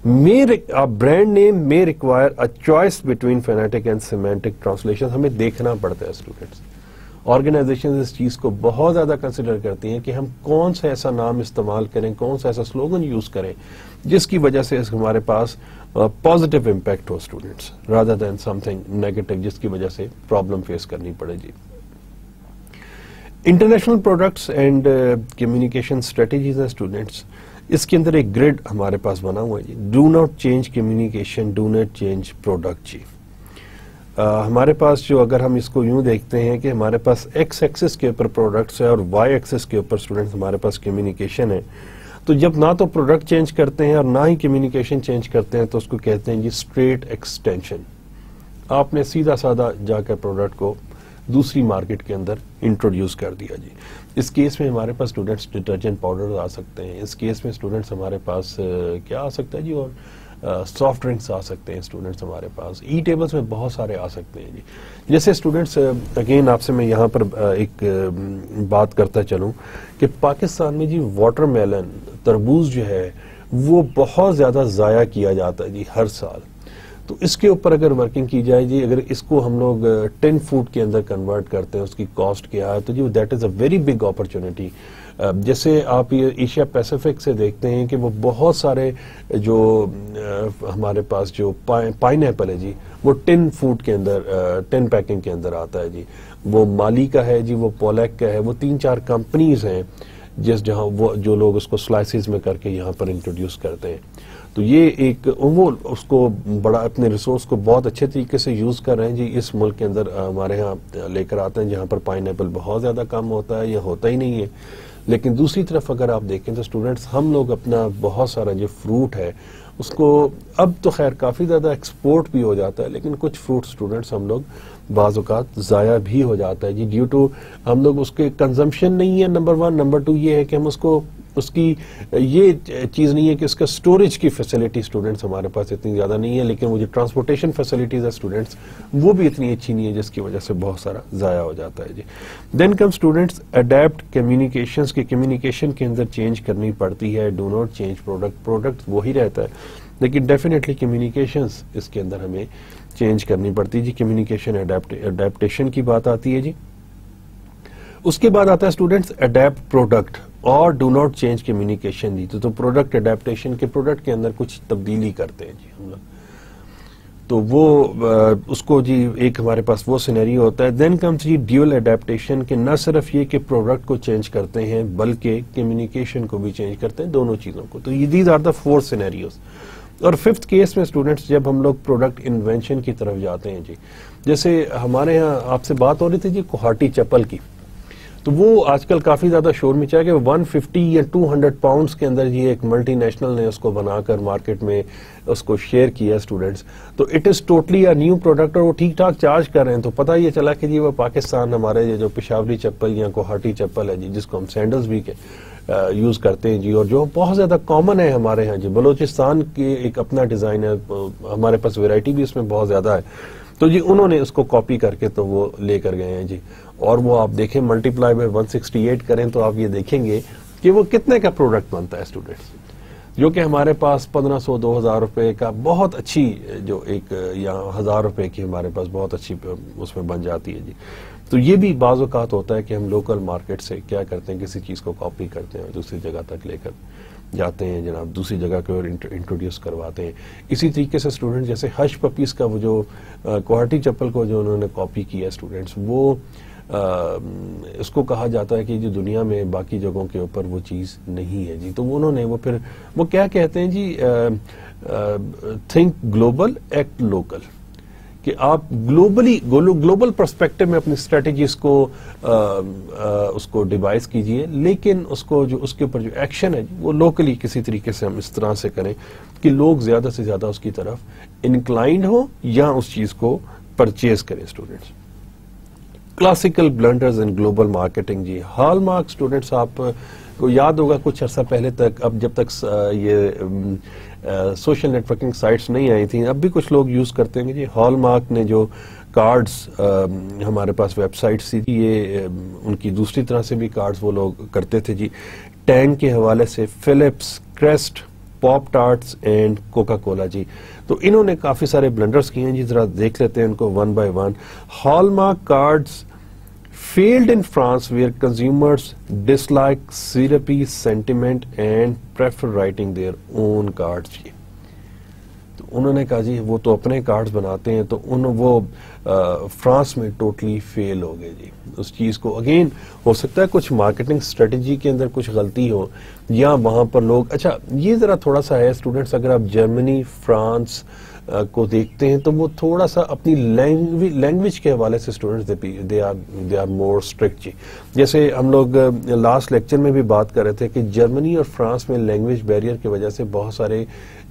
brand name may require a choice between phonetic and semantic translation. ہمیں دیکھنا پڑتا ہے اسٹوڈنٹس. آرگنائزیشن اس چیز کو بہت زیادہ کنسیڈر کرتی ہیں کہ ہم کون سا ایسا نام استعمال کریں، کون سا ایسا سلوگن یوز کریں جس کی وجہ سے ہمارے پاس پازیٹیو امپیکٹ ہو students rather than something negative جس کی وجہ سے پرابلم فیس کرنی پڑے جی. International products and communication strategies ہیں اسٹوڈنٹس. اس کے اندر ایک گریڈ ہمارے پاس بنا ہوا ہے جی، do not change communication, do not change product جی. ہمارے پاس جو اگر ہم اس کو یوں دیکھتے ہیں کہ ہمارے پاس ایکس ایکسس کے اوپر پروڈکٹس ہے اور وائی ایکسس کے اوپر اسٹوڈنٹس ہمارے پاس کمیونیکیشن ہے. تو جب نہ تو پروڈکٹ چینج کرتے ہیں اور نہ ہی کمیونیکیشن چینج کرتے ہیں تو اس کو کہتے ہیں جی اسٹریٹ ایکسٹینشن. آپ نے سیدھا سادہ جا کر پروڈکٹ کو دوسری مارکیٹ کے اندر انٹروڈیوس کر دیا جی. اس کیس میں ہمارے پاس اسٹوڈنٹس ڈٹرجنٹ پاؤڈر آ سکتے ہیں. اس کیس میں اسٹوڈنٹس ہمارے پاس کیا آ سکتا ہے جی، اور سافٹ ڈرنکس آ سکتے ہیں اسٹوڈنٹس ہمارے پاس. ای ٹیبلس میں بہت سارے آ سکتے ہیں جی. جیسے اسٹوڈنٹس اگین آپ سے میں یہاں پر ایک بات کرتا چلوں کہ پاکستان میں جی واٹر میلن، تربوز جو ہے وہ بہت زیادہ ضائع کیا جاتا ہے جی ہر سال. تو اس کے اوپر اگر ورکنگ کی جائے جی، اگر اس کو ہم لوگ ٹن فوڈ کے اندر کنورٹ کرتے ہیں، اس کی کاسٹ کیا ہے، تو جی that is a very big opportunity. جیسے آپ یہ ایشیا پیسیفک سے دیکھتے ہیں کہ وہ بہت سارے جو ہمارے پاس جو پائن ایپل ہے جی وہ ٹن فوڈ کے اندر، ٹن پیکنگ کے اندر آتا ہے جی. وہ مالی کا ہے جی، وہ پولیک کا ہے، وہ 3-4 کمپنیز ہیں جہاں وہ جو لوگ اس کو سلائسز میں کر کے یہاں پر انٹروڈیوس کرتے ہیں. تو یہ ایک وہ اس کو بڑا اپنے ریسورس کو بہت اچھے طریقے سے یوز کر رہے ہیں جی. اس ملک کے اندر ہمارے ہاں لے کر آتے ہیں جہاں پر پائن ایپل بہت زیادہ کم ہوتا ہے یا ہوتا ہی نہیں ہے. لیکن دوسری طرف اگر آپ دیکھیں تو اسٹوڈنٹس ہم لوگ اپنا بہت سارا جو فروٹ ہے اس کو اب تو خیر کافی زیادہ ایکسپورٹ بھی ہو جاتا ہے، لیکن کچھ فروٹ اسٹوڈنٹس ہم لوگ بعض اوقات ضائع بھی ہو جاتا ہے جی ڈیو ٹو ہم لوگ اس کے کنزمپشن نہیں ہے نمبر 1. نمبر 2 یہ ہے کہ ہم اس کی یہ چیز نہیں ہے کہ اس کا سٹوریج کی فیسلٹی اسٹوڈنٹس ہمارے پاس اتنی زیادہ نہیں ہے، لیکن وہ جو ٹرانسپورٹیشن فیسلٹیز ہے اسٹوڈنٹس وہ بھی اتنی اچھی نہیں ہے جس کی وجہ سے بہت سارا ضائع ہو جاتا ہے جی. Then come students adapt communications کے کمیونیکیشن کے اندر چینج کرنی پڑتی ہے. ڈو ناٹ چینج پروڈکٹ وہی رہتا ہے، لیکن ڈیفینیٹلی کمیونیکیشنز اس کے اندر ہمیں چینج کرنی پڑتی ہے جی. کمیونیکیشن اڈیپٹیشن کی بات آتی ہے جی. اس کے بعد آتا ہے اسٹوڈنٹس اڈیپٹ پروڈکٹ اور ڈو ناٹ چینج کمیونیکیشن جی. تو پروڈکٹ اڈیپٹیشن کے پروڈکٹ کے اندر کچھ تبدیلی کرتے ہیں جی ہم لوگ. تو وہ اس کو جی ایک ہمارے پاس وہ سینیریو ہوتا ہے. دین کمز جی ڈیول اڈیپٹیشن کہ نہ صرف یہ کہ پروڈکٹ کو چینج کرتے ہیں بلکہ کمیونیکیشن کو بھی چینج کرتے ہیں، دونوں چیزوں کو. تو یہ دیز آر دا 4 سینیریوز. اور 5th کیس میں اسٹوڈنٹس جب ہم لوگ پروڈکٹ انوینشن کی طرف جاتے ہیں جی، جیسے ہمارے ہاں آپ سے بات ہو رہی تھی جی کوہاٹی چپل کی، تو وہ آج کل کافی زیادہ شور مچا کہ 150 یا 200 پاؤنڈز کے اندر یہ ایک ملٹی نیشنل نے اس کو بنا کر مارکیٹ میں اس کو شیئر کیا اسٹوڈنٹس. تو it is totally a new product اور وہ ٹھیک ٹھاک چارج کر رہے ہیں. تو پتہ یہ چلا کہ جی وہ پاکستان ہمارے جو پشاوری چپل یا کوہاٹی چپل ہے جی جس کو ہم سینڈلز بھی یوز کرتے ہیں جی، اور جو بہت زیادہ کامن ہے ہمارے ہاں جی. بلوچستان کے ایک اپنا ڈیزائن ہے، ہمارے پاس ویرائٹی بھی اس میں بہت زیادہ ہے. تو جی انہوں نے اس کو کاپی کر کے تو وہ لے کر گئے ہیں جی. اور وہ آپ دیکھیں ملٹیپلائی بائی 168 کریں تو آپ یہ دیکھیں گے کہ وہ کتنے کا پروڈکٹ بنتا ہے اسٹوڈنٹس، جو کہ ہمارے پاس 1500-2000 روپے کا بہت اچھی جو ایک یا 1000 روپے کی ہمارے پاس بہت اچھی اس میں بن جاتی ہے جی. تو یہ بھی بعض اوقات ہوتا ہے کہ ہم لوکل مارکیٹ سے کیا کرتے ہیں، کسی چیز کو کاپی کرتے ہیں اور دوسری جگہ تک لے کر جاتے ہیں جناب، دوسری جگہ کو انٹروڈیوس کرواتے ہیں. اسی طریقے سے اسٹوڈنٹ جیسے ہش پپیز کا وہ جو کوہاٹی چپل کو جو انہوں نے کاپی کیا اسٹوڈنٹس، وہ اس کو کہا جاتا ہے کہ جو دنیا میں باقی جگہوں کے اوپر وہ چیز نہیں ہے جی. تو انہوں نے وہ پھر وہ کیا کہتے ہیں جی تھنک گلوبل ایکٹ لوکل، کہ آپ گلوبل پرسپیکٹو میں اپنی اسٹریٹجیز کو اس کو ڈیوائز کیجئے، لیکن اس کو جو اس کے اوپر جو ایکشن ہے وہ لوکلی کسی طریقے سے ہم اس طرح سے کریں کہ لوگ زیادہ سے زیادہ اس کی طرف انکلائنڈ ہوں یا اس چیز کو پرچیز کریں. اسٹوڈنٹس کلاسیکل بلنڈرز ان گلوبل مارکیٹنگ جی. ہال مارک اسٹوڈنٹس آپ کو یاد ہوگا کچھ عرصہ پہلے تک، اب جب تک یہ سوشل نیٹ ورکنگ سائٹس نہیں آئی تھیں اب بھی کچھ لوگ یوز کرتے ہیں جی. ہال مارک نے جو کارڈز ہمارے پاس ویب سائٹس تھی یہ ان کی دوسری طرح سے بھی کارڈز وہ لوگ کرتے تھے جی. ٹینک کے حوالے سے Philips, Crest, Pop Tarts and Coca Cola جی. تو انہوں نے کافی سارے بلنڈرز کیے ہیں جی، ذرا دیکھ لیتے ہیں ان کو one by one. Hall mark cards failed in France where consumers dislike syrupy sentiment and prefer writing their own cards جی. تو انہوں نے کہا جی وہ تو اپنے کارڈز بناتے ہیں تو وہ فرانس میں ٹوٹلی فیل ہو گئے جی. اس چیز کو اگین ہو سکتا ہے کچھ مارکیٹنگ اسٹریٹجی کے اندر کچھ غلطی ہو یا وہاں پر لوگ اچھا یہ ذرا تھوڑا سا ہے اسٹوڈنٹس، اگر آپ جرمنی، فرانس کو دیکھتے ہیں تو وہ تھوڑا سا اپنی لینگویج کے حوالے سے students they are more strict جی. جیسے ہم لوگ لاسٹ لیکچر میں بھی بات کر رہے تھے کہ جرمنی اور فرانس میں لینگویج بیریئر کی وجہ سے بہت سارے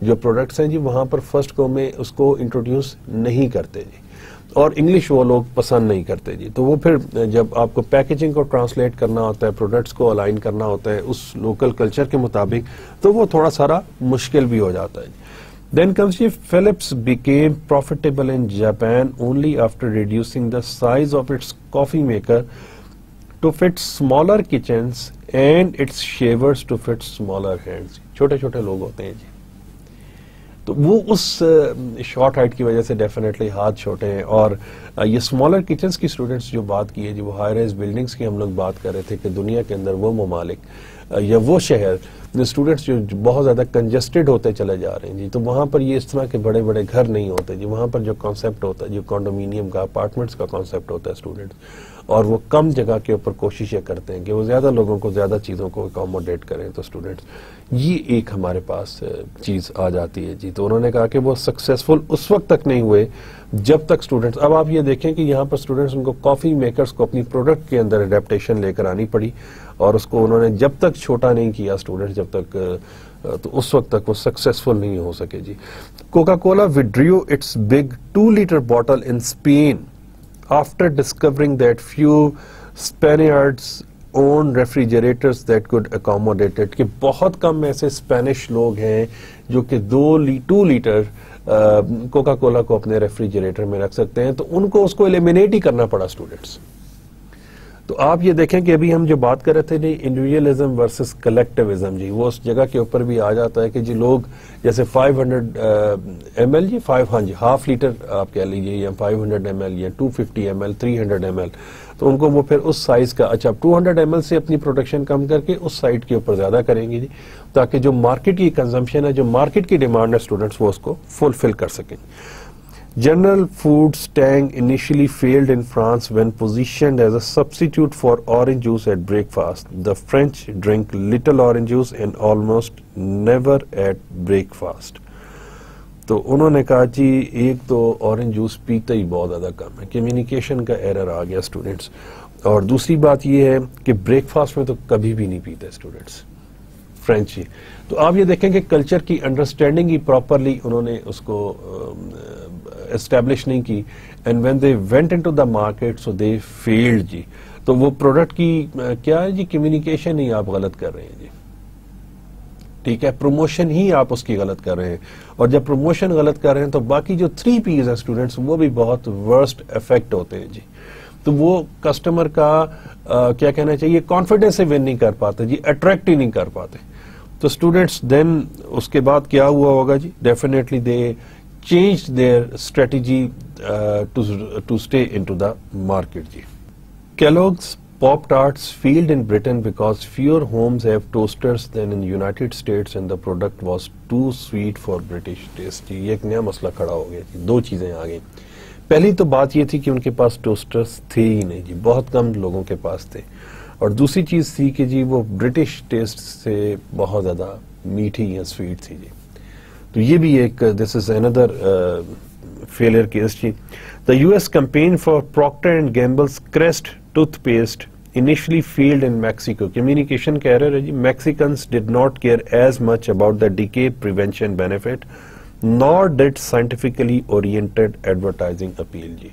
جو پروڈکٹس ہیں جی وہاں پر فرسٹ کو میں اس کو انٹروڈیوس نہیں کرتے جی، اور انگلش وہ لوگ پسند نہیں کرتے جی. تو وہ پھر جب آپ کو پیکیجنگ کو ٹرانسلیٹ کرنا ہوتا ہے، پروڈکٹس کو الائن کرنا ہوتا ہے اس لوکل کلچر کے مطابق تو وہ تھوڑا سارا مشکل بھی ہو جاتا ہے. Then comes Philips became profitable in Japan only after reducing the size of its coffee maker to fit smaller kitchens and its shavers to fit smaller hands. چھوٹے چھوٹے لوگ ہوتے ہیں جی، تو وہ اس شارٹ ہائٹ کی وجہ سے ڈیفینیٹلی ہاتھ چھوٹے ہیں. اور یہ اسمالر کچنس کی اسٹوڈنٹس جو بات کی ہے جی، وہ ہائی رائز بلڈنگس کی ہم لوگ بات کر رہے تھے کہ دنیا کے اندر وہ ممالک یا وہ شہر اسٹوڈنٹس جو بہت زیادہ کنجسٹڈ ہوتے چلے جا رہے ہیں جی، تو وہاں پر یہ اس طرح کے بڑے بڑے گھر نہیں ہوتے جی. وہاں پر جو کانسیپٹ ہوتا ہے جو کانڈومینیم کا، اپارٹمنٹس کا کانسیپٹ ہوتا ہے اسٹوڈنٹس، اور وہ کم جگہ کے اوپر کوشش یہ کرتے ہیں کہ وہ زیادہ لوگوں کو زیادہ چیزوں کو اکوموڈیٹ کریں. تو اسٹوڈنٹس یہ ایک ہمارے پاس چیز آ جاتی ہے جی. تو انہوں نے کہا کہ وہ سکسیسفل اس وقت تک نہیں ہوئے جب تک اسٹوڈنٹس، اب آپ یہ دیکھیں کہ یہاں پر اسٹوڈنٹس ان کو کافی میکرز کو اپنی پروڈکٹ کے اندر اڈیپٹیشن لے کر آنی پڑی، اور اس کو انہوں نے جب تک چھوٹا نہیں کیا اسٹوڈنٹس جب تک تو اس وقت تک وہ سکسیسفل نہیں ہو سکے جی. Coca Cola withdrew its big 2-liter bottle in Spain after discovering that few Spaniards owned refrigerators that could accommodate it. کہ بہت کم ایسے اسپینش لوگ ہیں جو کہ 2 لیٹر کوکا کولا کو اپنے ریفریجریٹر میں رکھ سکتے ہیں، تو ان کو اس کو ایلیمینیٹ ہی کرنا پڑا اسٹوڈنٹس. تو آپ یہ دیکھیں کہ ابھی ہم جو بات کر رہے تھے جی انڈیویجولزم ورسز کلیکٹیوزم جی، وہ اس جگہ کے اوپر بھی آ جاتا ہے کہ جی لوگ جیسے 500 ml جی ہاں جی ہاف لیٹر آپ کہہ لیجیے، یا 500 ml یا 250 ml 300 ml، تو ان کو وہ پھر اس سائز کا اچھا 200 ml سے اپنی پروڈکشن کم کر کے اس سائٹ کے اوپر زیادہ کریں گے جی، تاکہ جو مارکیٹ کی کنزمپشن ہے، جو مارکیٹ کی ڈیمانڈ ہے اسٹوڈنٹس، وہ اس کو فلفل کر سکیں. General Foods Tang initially failed in France when positioned as a substitute for orange juice at breakfast. The French drink little orange juice and almost never at breakfast. تو انہوں نے کہا جی ایک تو اورنج جوس پیتا ہی بہت زیادہ کم ہے، کمیونیکیشن کا ایرر آ گیا اسٹوڈنٹس، اور دوسری بات یہ ہے کہ بریک فاسٹ میں تو کبھی بھی نہیں پیتے اسٹوڈنٹس فرینچ ہی. تو آپ یہ دیکھیں کہ کلچر کی انڈرسٹینڈنگ ہی پراپرلی انہوں نے اس کو اسٹیبلش نہیں کی، and when they went into the market so they failed جی. تو وہ پروڈکٹ کی کیا ہے جی، کمیونیکیشن ہی آپ غلط کر رہے ہیں جی، ٹھیک ہے، پروموشن ہی آپ اس کی غلط کر رہے ہیں، اور جب پروموشن غلط کر رہے ہیں تو باقی جو 3 P's ہیں اسٹوڈنٹس وہ بھی بہت ورسٹ افیکٹ ہوتے ہیں جی. تو وہ کسٹمر کا کیا کہنا چاہیے کانفیڈنس سے ون نہیں کر پاتے جی، اٹریکٹ ہی نہیں کر پاتے. تو اسٹوڈنٹس دین اس کے بعد کیا ہوا ہوگا جی، definitely they change their strategy to stay into the market جی. Kellogg's Pop Tarts failed in Britain because fewer homes have toasters than in United States and the product was too sweet for British taste. یہ ایک نیا مسئلہ کھڑا ہو گیا جی، 2 چیزیں آ گئیں. پہلی تو بات یہ تھی کہ ان کے پاس ٹوسٹرز تھے ہی نہیں جی، بہت کم لوگوں کے پاس تھے، اور دوسری چیز تھی کہ جی وہ برٹش ٹیسٹ سے بہت زیادہ میٹھی یا سویٹ تھی جی. تو یہ بھی ایک دس از اندر failure case ji. The US campaign for Procter and Gamble's Crest toothpaste initially failed in Mexico. Communication keh rahe hai ji, Mexicans did not care as much about the decay prevention benefit, nor did scientifically oriented advertising appeal ji.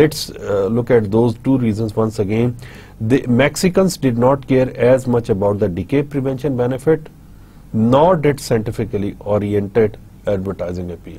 let's look at those 2 reasons once again. The Mexicans did not care as much about the decay prevention benefit, nor did scientifically oriented advertising appeal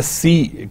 SC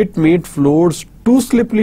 It made floors too slippery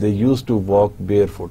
They used to walk barefoot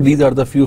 These are the few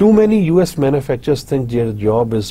Too many US manufacturers think their job is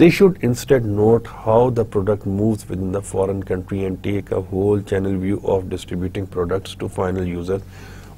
They should instead note how the product moves within the foreign country and take a whole channel view of distributing products to final users.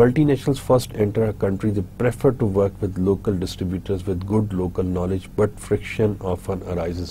multinationals first enter a country, they prefer to work with local distributors with good local knowledge, but friction often arises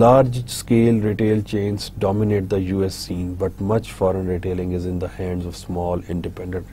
Large scale retail chains dominate the US scene, but much foreign retailing is in the hands of small independent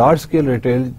large scale retail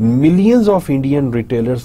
Millions of Indian retailers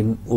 in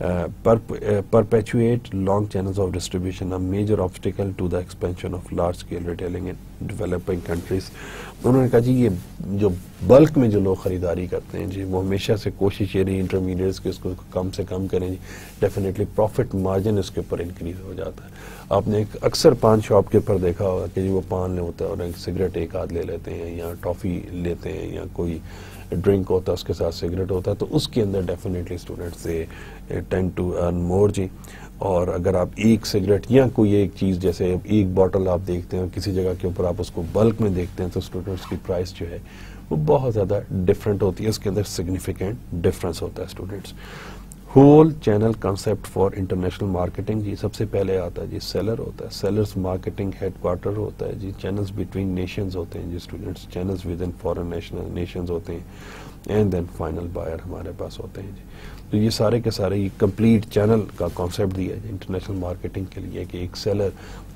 perpetuate long channels of distribution, a major obstacle to the expansion of large scale retailing in developing countries. انہوں نے کہا جی یہ جو بلک میں جو لوگ خریداری کرتے ہیں جی وہ ہمیشہ سے کوشش یہ رہی انٹرمیڈیٹس کے اس کو کم سے کم کریں جی, ڈیفینیٹلی پروفٹ مارجن اس کے اوپر انکریز ہو جاتا ہے. آپ نے اکثر پان شاپ کے اوپر دیکھا ہوگا کہ جی وہ پان لے ہوتا ہے اور ایک سگریٹ ایک آدھ لے لیتے ہیں یا ٹافی لیتے ہیں یا کوئی ڈرنک ہوتا ہے اس کے ساتھ سگریٹ ہوتا ہے, تو اس کے اندر ڈیفینیٹلی اسٹوڈنٹس سے ٹینڈ ٹو ارن مور جی. اور اگر آپ ایک سگریٹ یا کوئی ایک چیز جیسے ایک باٹل آپ دیکھتے ہیں کسی جگہ کے اوپر آپ اس کو بلک میں دیکھتے ہیں تو اسٹوڈنٹس کی پرائس جو ہے وہ بہت زیادہ ڈفرینٹ ہوتی ہے, اس کے اندر سگنیفیکنٹ ڈفرینس ہوتا ہے students. Whole channel concept for international marketing جی, سب سے پہلے آتا ہے جی سیلر ہوتا ہے, سیلرز مارکیٹنگ ہیڈ کوارٹر ہوتا ہے جی, چینلز بٹوین نیشنز ہوتے ہیں جی students, channels within foreign nations ہوتے ہیں, اینڈ دین فائنل بائر ہمارے پاس ہوتے ہیں جی. تو یہ سارے کے سارے یہ کمپلیٹ چینل کا کانسیپٹ دیا ہے انٹرنیشنل مارکیٹنگ کے لیے کہ ایک سیلر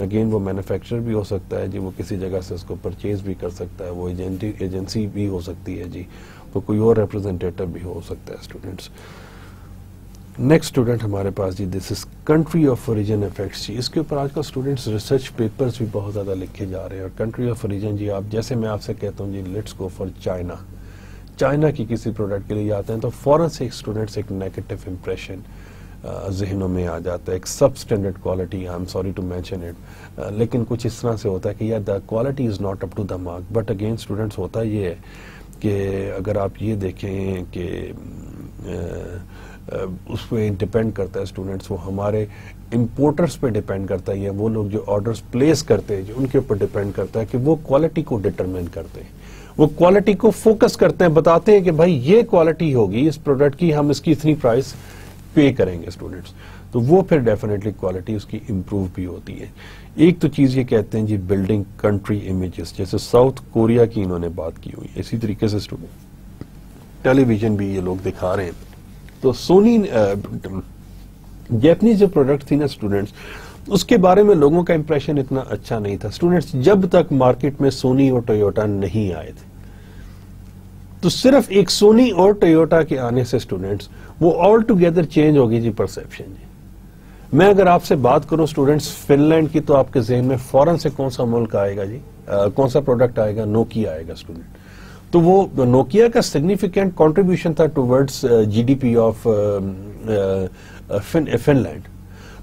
اگین وہ مینوفیکچرر بھی ہو سکتا ہے جی, وہ کسی جگہ سے اس کو پرچیز بھی کر سکتا ہے, وہ ایجنسی بھی ہو سکتی ہے جی, وہ کوئی اور ریپرزینٹیٹو بھی ہو سکتا ہے اسٹوڈنٹس. نیکسٹ اسٹوڈنٹ ہمارے پاس جی دس از کنٹری آف اوریجن افیکٹس جی, اس کے اوپر آج کل اسٹوڈنٹس ریسرچ پیپرز بھی بہت زیادہ لکھے جا رہے ہیں. اور کنٹری آف اوریجن جی آپ جیسے میں آپ سے کہتا ہوں جی let's go for China, China کی کسی پروڈکٹ کے لیے آتے ہیں تو فوراً سے اسٹوڈنٹس ایک نیگیٹو امپریشن ذہنوں میں آ جاتا ہے, ایک سب standard quality, I am sorry to mention it, لیکن کچھ اس طرح سے ہوتا ہے کہ یار the quality is not up to the mark. But again students ہوتا یہ ہے کہ اگر آپ یہ دیکھیں کہ اس پہ ڈپینڈ کرتا ہے اسٹوڈنٹس, وہ ہمارے امپورٹرس پہ ڈپینڈ کرتا ہے, یا وہ لوگ جو آرڈرس پلیس کرتے ہیں جو ان کے اوپر ڈپینڈ کرتا ہے کہ وہ کوالٹی کو ڈٹرمن کرتے ہیں, وہ کوالٹی کو فوکس کرتے ہیں, بتاتے ہیں کہ بھائی یہ کوالٹی ہوگی اس پروڈکٹ کی, ہم اس کی اتنی پرائس پے کریں گے اسٹوڈنٹس, تو وہ پھر ڈیفینیٹلی کوالٹی اس کی امپروو بھی ہوتی ہے. ایک تو چیز یہ کہتے ہیں جی بلڈنگ کنٹری امیجز, جیسے ساؤتھ کوریا کی انہوں نے بات کی ہوئی, اسی طریقے سے اسٹوڈنٹ ٹیلی ویژن بھی یہ لوگ دکھا رہے ہیں. تو سونی جیپنیز جو پروڈکٹ تھی نا اسٹوڈنٹس, اس کے بارے میں لوگوں کا امپریشن اتنا اچھا نہیں تھا اسٹوڈنٹس, جب تک مارکیٹ میں سونی اور ٹویوٹا نہیں آئے تھے. تو صرف ایک سونی اور ٹویوٹا کے آنے سے اسٹوڈنٹس وہ آل ٹوگیدر چینج ہوگی جی پرسیپشن جی. میں اگر آپ سے بات کروں اسٹوڈنٹس فن لینڈ کی, تو آپ کے ذہن میں فوراً سے کون سا ملک آئے گا جی, کون سا پروڈکٹ آئے گا, نوکیا آئے گا اسٹوڈنٹ. تو وہ نوکیا کا سگنیفیکنٹ کنٹریبیوشن تھا towards G D P of Finland.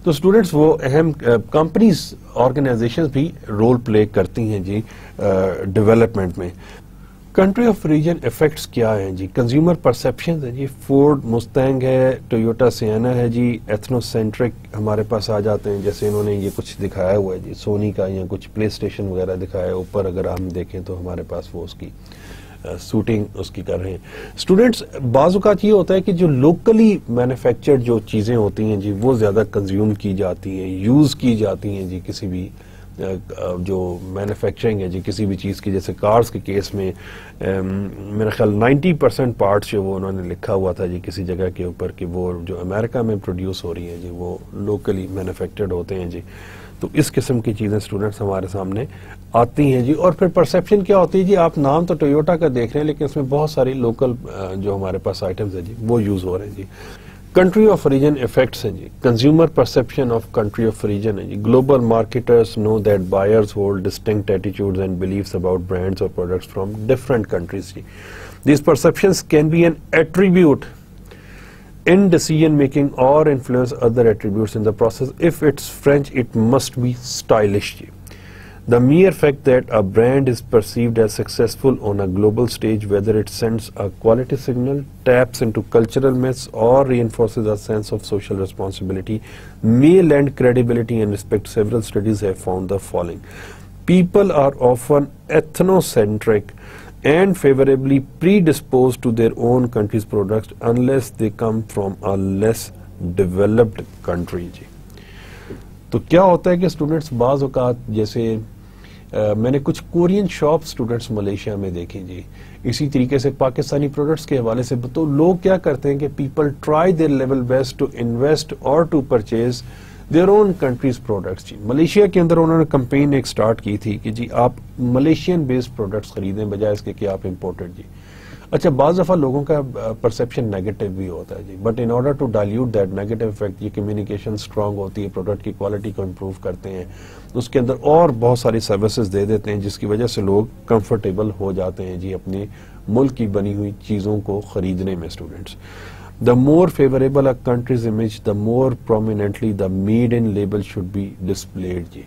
تو اسٹوڈنٹس وہ اہم کمپنیز آرگنائزیشنز بھی رول پلے کرتی ہیں جی ڈیولپمنٹ میں. کنٹری آف ریجن افیکٹس کیا ہیں جی, کنزیومر پرسیپشنز ہے جی, فورڈ مستینگ ہے, ٹویوٹا سیانا ہے جی, ایتھنو سینٹرک ہمارے پاس آ جاتے ہیں, جیسے انہوں نے یہ کچھ دکھایا ہوا ہے جی سونی کا, یا کچھ پلے اسٹیشن وغیرہ دکھایا ہے اوپر, اگر ہم دیکھیں تو ہمارے پاس وہ اس کی سوٹنگ اس کی کر رہے ہیں. اسٹوڈنٹس بعض اوقات یہ ہوتا ہے کہ جو لوکلی مینوفیکچرڈ جو چیزیں ہوتی ہیں جی وہ زیادہ کنزیوم کی جاتی ہیں, یوز کی جاتی ہیں جی, کسی بھی جو مینوفیکچرنگ ہے جی کسی بھی چیز کی, جیسے کارز کے کیس میں میرا خیال 90% پارٹس جو وہ انہوں نے لکھا ہوا تھا جی کسی جگہ کے اوپر کہ وہ جو امریکہ میں پروڈیوس ہو رہی ہیں جی وہ لوکلی مینوفیکچرڈ ہوتے ہیں جی. تو اس قسم کی چیزیں اسٹوڈنٹس ہمارے سامنے آتی ہیں جی. اور پھر پرسیپشن کیا ہوتی ہے جی, آپ نام تو ٹویوٹا کا دیکھ رہے ہیں لیکن اس میں بہت ساری لوکل جو ہمارے پاس آئٹمز ہیں جی وہ یوز ہو رہے ہیں جی. کنٹری آف ریجن افیکٹس ہیں جی, consumer perception of country of region ہے جی. Global marketers know that buyers hold distinct attitudes and beliefs about brands اور پروڈکٹس فرام ڈفرنٹ کنٹریز جی. These perceptions can be an attribute in decision making or influence other attributes in the process. If it's French, it must be stylish. The mere fact that a brand is perceived as successful on a global stage, whether it sends a quality signal, taps into cultural myths, or reinforces a sense of social responsibility, may lend credibility and respect. Several studies have found the following. People are often ethnocentric and favorably predisposed to their own country's products unless they come from a less developed country جی. تو کیا ہوتا ہے کہ students بعض اوقات جیسے میں نے کچھ کورین شاپ اسٹوڈنٹس ملیشیا میں دیکھیں جی, اسی طریقے سے پاکستانی پروڈکٹس کے حوالے سے, تو لوگ کیا کرتے ہیں کہ people try their level best to invest اور to purchase their own countries products جی. ملیشیا کے اندر انہوں نے کمپین ایک سٹارٹ کی تھی کہ جی آپ ملیشین بیسڈ پروڈکٹس خریدیں بجائے اس کے کہ آپ امپورٹڈ جی. اچھا بعض دفعہ لوگوں کا پرسیپشن نیگیٹو بھی ہوتا ہے جی, but in order to dilute that negative effect یہ کمیونیکیشن اسٹرانگ ہوتی ہے, پروڈکٹ کی کوالٹی کو امپروو کرتے ہیں, اس کے اندر اور بہت ساری سروسز دے دیتے ہیں جس کی وجہ سے لوگ کمفرٹیبل ہو جاتے ہیں جی اپنے ملک کی بنی ہوئی چیزوں کو خریدنے میں. Students, the more favorable a country's image, the more prominently the made in label should be displayed جی.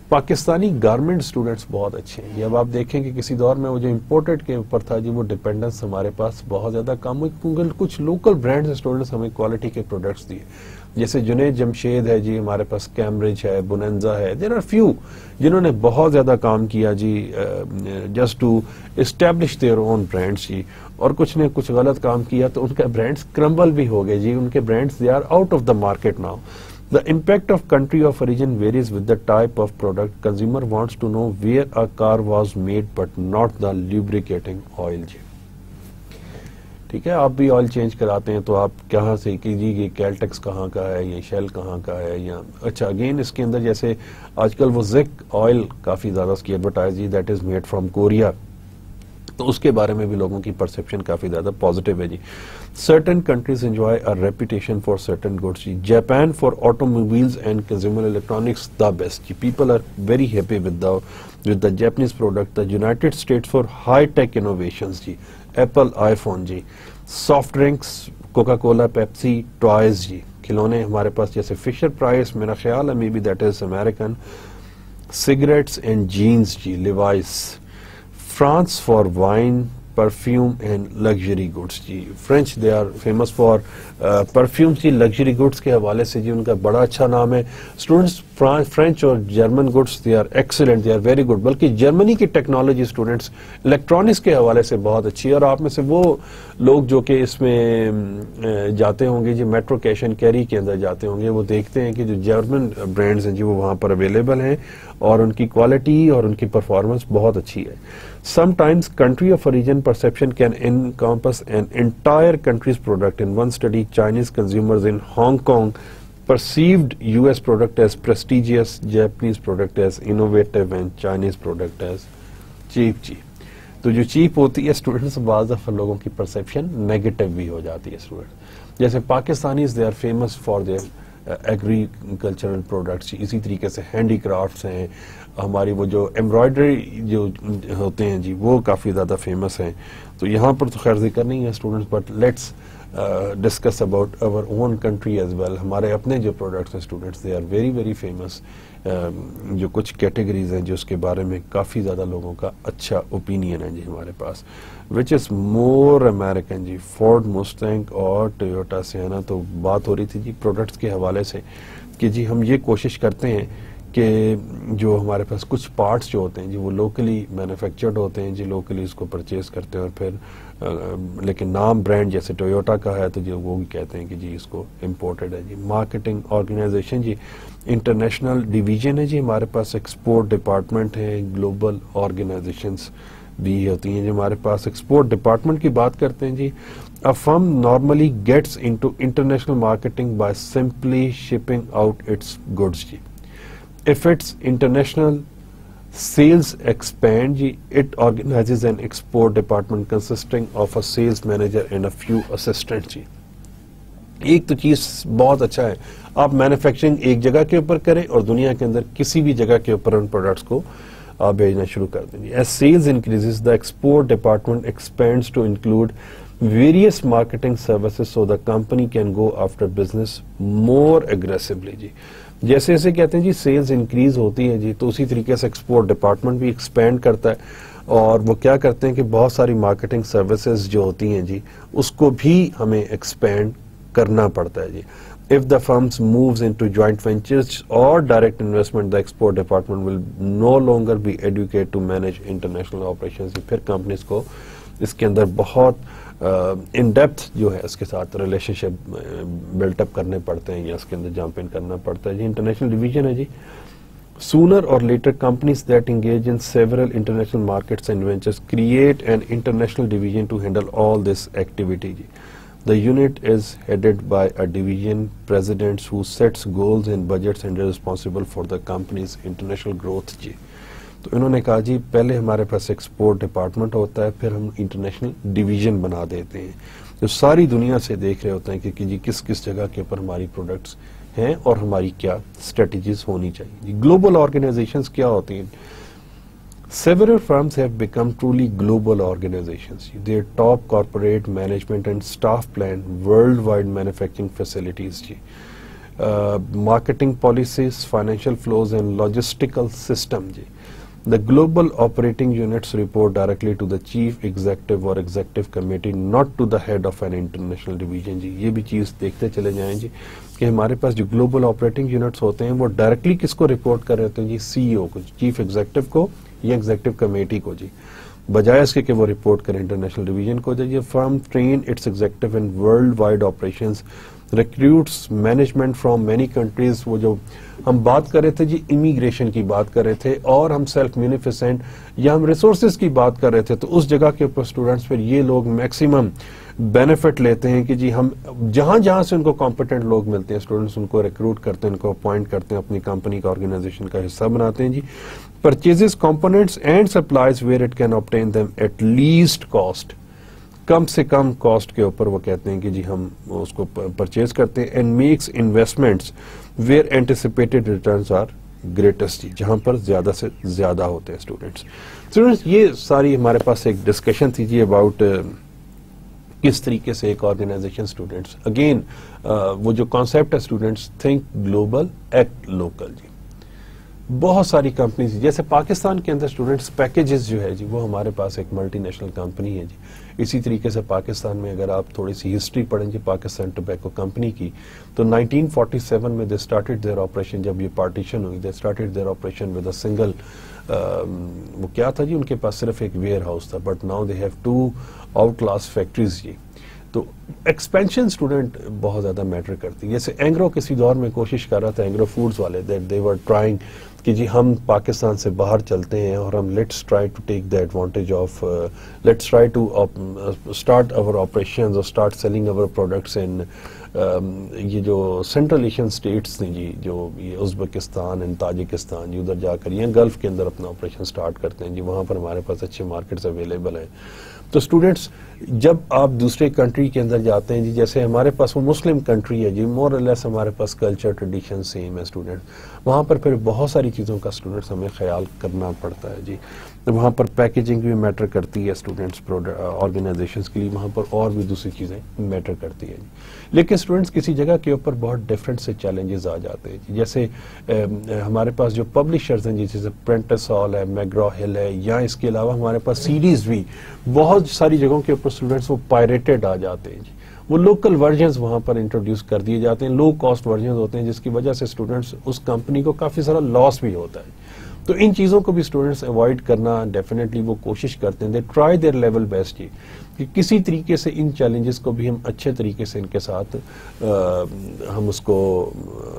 پاکستانی گارمنٹ اسٹوڈنٹس بہت اچھے ہیں. اب آپ دیکھیں کہ کسی دور میں وہ جو امپورٹڈ کے اوپر تھا جی وہ ڈیپینڈنس ہمارے پاس بہت زیادہ کم ہوئی, کیونکہ کچھ لوکل برانڈز اسٹوڈنٹس ہمیں کوالٹی کے پروڈکٹس دیے, جیسے جنید جمشید ہے جی, ہمارے پاس کیمبرج ہے, بوننزا ہے, دیر آر فیو جنہوں نے بہت زیادہ کام کیا جی just to establish their own brands جی, اور کچھ نے کچھ غلط کام کیا تو ان کا برانڈس کرمبل بھی ہو گئے جی, ان کے brands they are out of the market now. The impact of country of origin varies with the type of product. Consumer wants to know where a car was made but not the lubricating oil جی. ٹھیک ہے, آپ بھی oil change کراتے ہیں تو آپ کہاں سے کہ جی یہ کیلٹیکس کہاں کا ہے, یا شیل کہاں کا ہے, یا اچھا اگین اس کے اندر جیسے آج کل وہ زک آئل کافی زیادہ اس کی ایڈورٹائز جی that is made from Korea, تو اس کے بارے میں بھی لوگوں کی پرسپشن کافی زیادہ پازیٹیو ہے جی. Certain countries enjoy a reputation for certain goods G. Japan for automobiles and consumer electronics the best G. People are very happy with the Japanese product. The United States for high tech innovations G. Apple iPhone G. Soft drinks Coca Cola, Pepsi, toys جی. کھلونے ہمارے پاس جیسے فشر price, میرا خیال ہے maybe that is American. Cigarettes and jeans جی. Levi's. France for wine, perfume and luxury goods جی. French they are famous for perfumes جی, luxury goods کے حوالے سے جی ان کا بڑا اچھا نام ہے. اسٹوڈنٹس فرینچ اور German goods they are excellent, they are very good. بلکہ جرمنی کی ٹیکنالوجی اسٹوڈنٹس الیکٹرانکس کے حوالے سے بہت اچھی ہے, اور آپ میں سے وہ لوگ جو کہ اس میں جاتے ہوں گے جی میٹرو کیش اینڈ کیری کے اندر جاتے ہوں گے, وہ دیکھتے ہیں کہ جو جرمن برانڈز ہیں جی وہ وہاں پر اویلیبل ہیں اور ان کی کوالٹی اور ان کی پرفارمنس بہت اچھی ہے. Sometimes country of origin perception can encompass an entire country's product. In one study, Chinese consumers in Hong Kong perceived US product as prestigious, Japanese product as innovative and Chinese product as cheap جی. تو جو cheap ہوتی ہے students بعض دفعہ لوگوں کی perception negative بھی ہو جاتی ہے اسٹوڈنٹ. جیسے Pakistanis they are famous for their agricultural products, اسی طریقے سے ہینڈی کرافٹس ہیں, ہماری وہ جو ایمبرائڈری جو ہوتے ہیں جی وہ کافی زیادہ فیمس ہیں. تو یہاں پر تو خیر ذکر نہیں ہے students, but let's discuss about our own country as well. ہمارے اپنے جو پروڈکٹس ہیں students they are very very famous. جو کچھ کیٹیگریز ہیں جو اس کے بارے میں کافی زیادہ لوگوں کا اچھا اوپینین ہے جی ہمارے پاس, وچ از مور امیریکن جی. فورڈ مسٹینگ اور ٹویوٹا سیانا. تو بات ہو رہی تھی جی پروڈکٹس کے حوالے سے کہ جی ہم یہ کوشش کرتے ہیں کہ جو ہمارے پاس کچھ پارٹس جو ہوتے ہیں جی وہ لوکلی مینوفیکچرڈ ہوتے ہیں جی, لوکلی اس کو پرچیز کرتے ہیں, اور پھر لیکن نام برانڈ جیسے ٹویوٹا کا ہے تو جی وہ بھی کہتے ہیں کہ جی اس کو امپورٹڈ ہے جی. مارکیٹنگ آرگنائزیشن جی, انٹرنیشنل ڈویژن ہے جی ہمارے پاس, ایکسپورٹ ڈپارٹمنٹ ہے, گلوبل آرگنائزیشنز بھی ہوتی ہیں جی ہمارے پاس. ایکسپورٹ ڈپارٹمنٹ کی بات کرتے ہیں جی, a firm normally gets into international marketing by simply shipping out its goods G. If its international sales expand, it organizes an export department consisting of a sales manager and a few assistants. ایک تو چیز بہت اچھا ہے, آپ manufacturing ایک جگہ کے اوپر کریں اور دنیا کے اندر کسی بھی جگہ کے اوپر ان پروڈکٹس کو آپ بھیجنا شروع کر دیں. As sales increases, the export department expands to include various marketing services so the company can go after business more aggressively جی. جیسے جیسے کہتے ہیں جی سیلز انکریز ہوتی ہے جی, تو اسی طریقے سے ایکسپورٹ ڈپارٹمنٹ بھی ایکسپینڈ کرتا ہے, اور وہ کیا کرتے ہیں کہ بہت ساری مارکیٹنگ سروسز جو ہوتی ہیں جی اس کو بھی ہمیں ایکسپینڈ کرنا پڑتا ہے جی. If the firms moves into joint ventures or direct investment, the export department will no longer be educated to manage international operations. پھر کمپنیز کو اس کے اندر بہت ان ڈیپتھ جو ہے اس کے ساتھ ریلیشن شپ بلٹ اپ کرنے پڑتے ہیں یا اس کے اندر جمپ ان کرنا پڑتا ہے جی. انٹرنیشنل ڈویژن ہے جی. Sooner or later, companies that engage in several international markets and ventures create an international division to handle all this activity G. The unit is headed by a division president who sets goals and budgets and is responsible for the company's international growth جی. تو انہوں نے کہا جی پہلے ہمارے پاس export department ہوتا ہے، پھر ہم انٹرنیشنل ڈویژن بنا دیتے ہیں جو ساری دنیا سے دیکھ رہے ہوتے ہیں کہ جی کس کس جگہ کے اوپر ہماری پروڈکٹس ہیں اور ہماری کیا اسٹریٹجیز ہونی چاہیے. جی گلوبل آرگنائزیشنز کیا ہوتی ہیں؟ Several firms have become truly global organizations. Their top corporate management and staff plan worldwide manufacturing facilities, marketing policies, financial flows and logistical system. The global operating units report directly to the chief executive or executive committee, not to the head of an international division. جی یہ بھی چیز دیکھتے چلے جائیں جی کہ ہمارے پاس جو گلوبل آپریٹنگ یونٹس ہوتے ہیں وہ ڈائریکٹلی کس کو رپورٹ کر رہے ہوتے ہیں جی؟ سی ای او کو، چیف ایگزیکٹو کو یا ایگزیکٹو کمیٹی کو جی، بجائے اس کے کہ وہ رپورٹ کریں انٹرنیشنل ڈویژن کو. یہ firm train its executive in world wide operations, recruits management from many countries. وہ جو ہم بات کر رہے تھے جی امیگریشن کی بات کر رہے تھے اور ہم سیلف مینیفیسنٹ یا ہم ریسورسز کی بات کر رہے تھے، تو اس جگہ کے اوپر اسٹوڈنٹس پھر یہ لوگ میکسیمم بینیفٹ لیتے ہیں کہ جی ہم جہاں جہاں سے ان کو کمپیٹنٹ لوگ ملتے ہیں اسٹوڈنٹس ان کو ریکروٹ کرتے ہیں، ان کو اپوائنٹ کرتے ہیں، اپنی کمپنی کا آرگنائزیشن کا حصہ بناتے ہیں جی. Purchases components and supplies where it can obtain them at least cost, کم سے کم کاسٹ کے اوپر وہ کہتے ہیں کہ جی ہم اس کو پرچیز کرتے ہیں. And makes investments where anticipated returns are greatest, جہاں پر زیادہ سے زیادہ ہوتے ہیں اسٹوڈنٹس. یہ ساری ہمارے پاس ایک ڈسکشن تھی جی اباؤٹ کس طریقے سے ایک آرگنائزیشن اسٹوڈنٹس، اگین وہ جو کانسیپٹ ہے students, think global act local. جی بہت ساری کمپنیز جیسے پاکستان کے اندر اسٹوڈنٹس پیکیجز جو ہے جی وہ ہمارے پاس ایک ملٹی نیشنل کمپنی ہے جی. اسی طریقے سے پاکستان میں اگر آپ تھوڑی سی ہسٹری پڑھیں گے پاکستان ٹوبیکو کمپنی کی، تو 1947 میں دے اسٹارٹیڈ دیئر آپریشن، جب یہ پارٹیشن ہوئی they started their operation with a single, وہ کیا تھا جی ان کے پاس صرف ایک ویئر ہاؤس تھا، but now they have 2 out class factories. جی تو ایکسپینشن اسٹوڈنٹ بہت زیادہ میٹر کرتی ہے. جیسے اینگرو کسی دور میں کوشش کر رہا تھا، اینگرو فوڈز والے، دیٹ دے ور ٹرائنگ کہ جی ہم پاکستان سے باہر چلتے ہیں اور ہم let's try to take the advantage of, let's try to start our operations اور start selling our products in یہ جو سینٹرل ایشین اسٹیٹس نے جی، جو یہ ازبکستان اینڈ تاجکستان، ادھر جا کر یا گلف کے اندر اپنا آپریشن اسٹارٹ کرتے ہیں جی. وہاں پر ہمارے پاس اچھے مارکیٹس اویلیبل ہیں. تو اسٹوڈنٹس جب آپ دوسرے کنٹری کے اندر جاتے ہیں جی، جیسے ہمارے پاس وہ مسلم کنٹری ہے جی، مور اور لیس ہمارے پاس کلچر ٹریڈیشن سیم ہے اسٹوڈنٹ، وہاں پر پھر بہت ساری چیزوں کا اسٹوڈنٹس ہمیں خیال کرنا پڑتا ہے جی. وہاں پر پیکیجنگ بھی میٹر کرتی ہے اسٹوڈنٹس آرگنائزیشنس کے لیے، وہاں پر اور بھی دوسری چیزیں میٹر کرتی ہے جی. لیکن اسٹوڈنٹس کسی جگہ کے اوپر بہت ڈفرینٹ سے چیلنجز آ جاتے ہیں جی. جیسے ہمارے پاس جو پبلشرز ہیں جی، جیسے پرنٹس ہال ہے، میگرا ہل ہے، یا اس کے علاوہ ہمارے پاس سیریز بھی بہت ساری جگہوں کے اوپر اسٹوڈنٹس وہ پائریٹڈ آ جاتے ہیں جی. وہ لوکل ورژنز وہاں پر انٹروڈیوس کر دیے جاتے ہیں، لو کاسٹ ورژنز ہوتے ہیں، جس کی وجہ سے اسٹوڈنٹس اس کمپنی کو کافی سارا لاس بھی ہوتا ہے. تو ان چیزوں کو بھی اسٹوڈنٹس اوائڈ کرنا ڈیفینیٹلی وہ کوشش کرتے ہیں، they try their level best جی، کہ کسی طریقے سے ان چیلنجز کو بھی ہم اچھے طریقے سے ان کے ساتھ ہم اس کو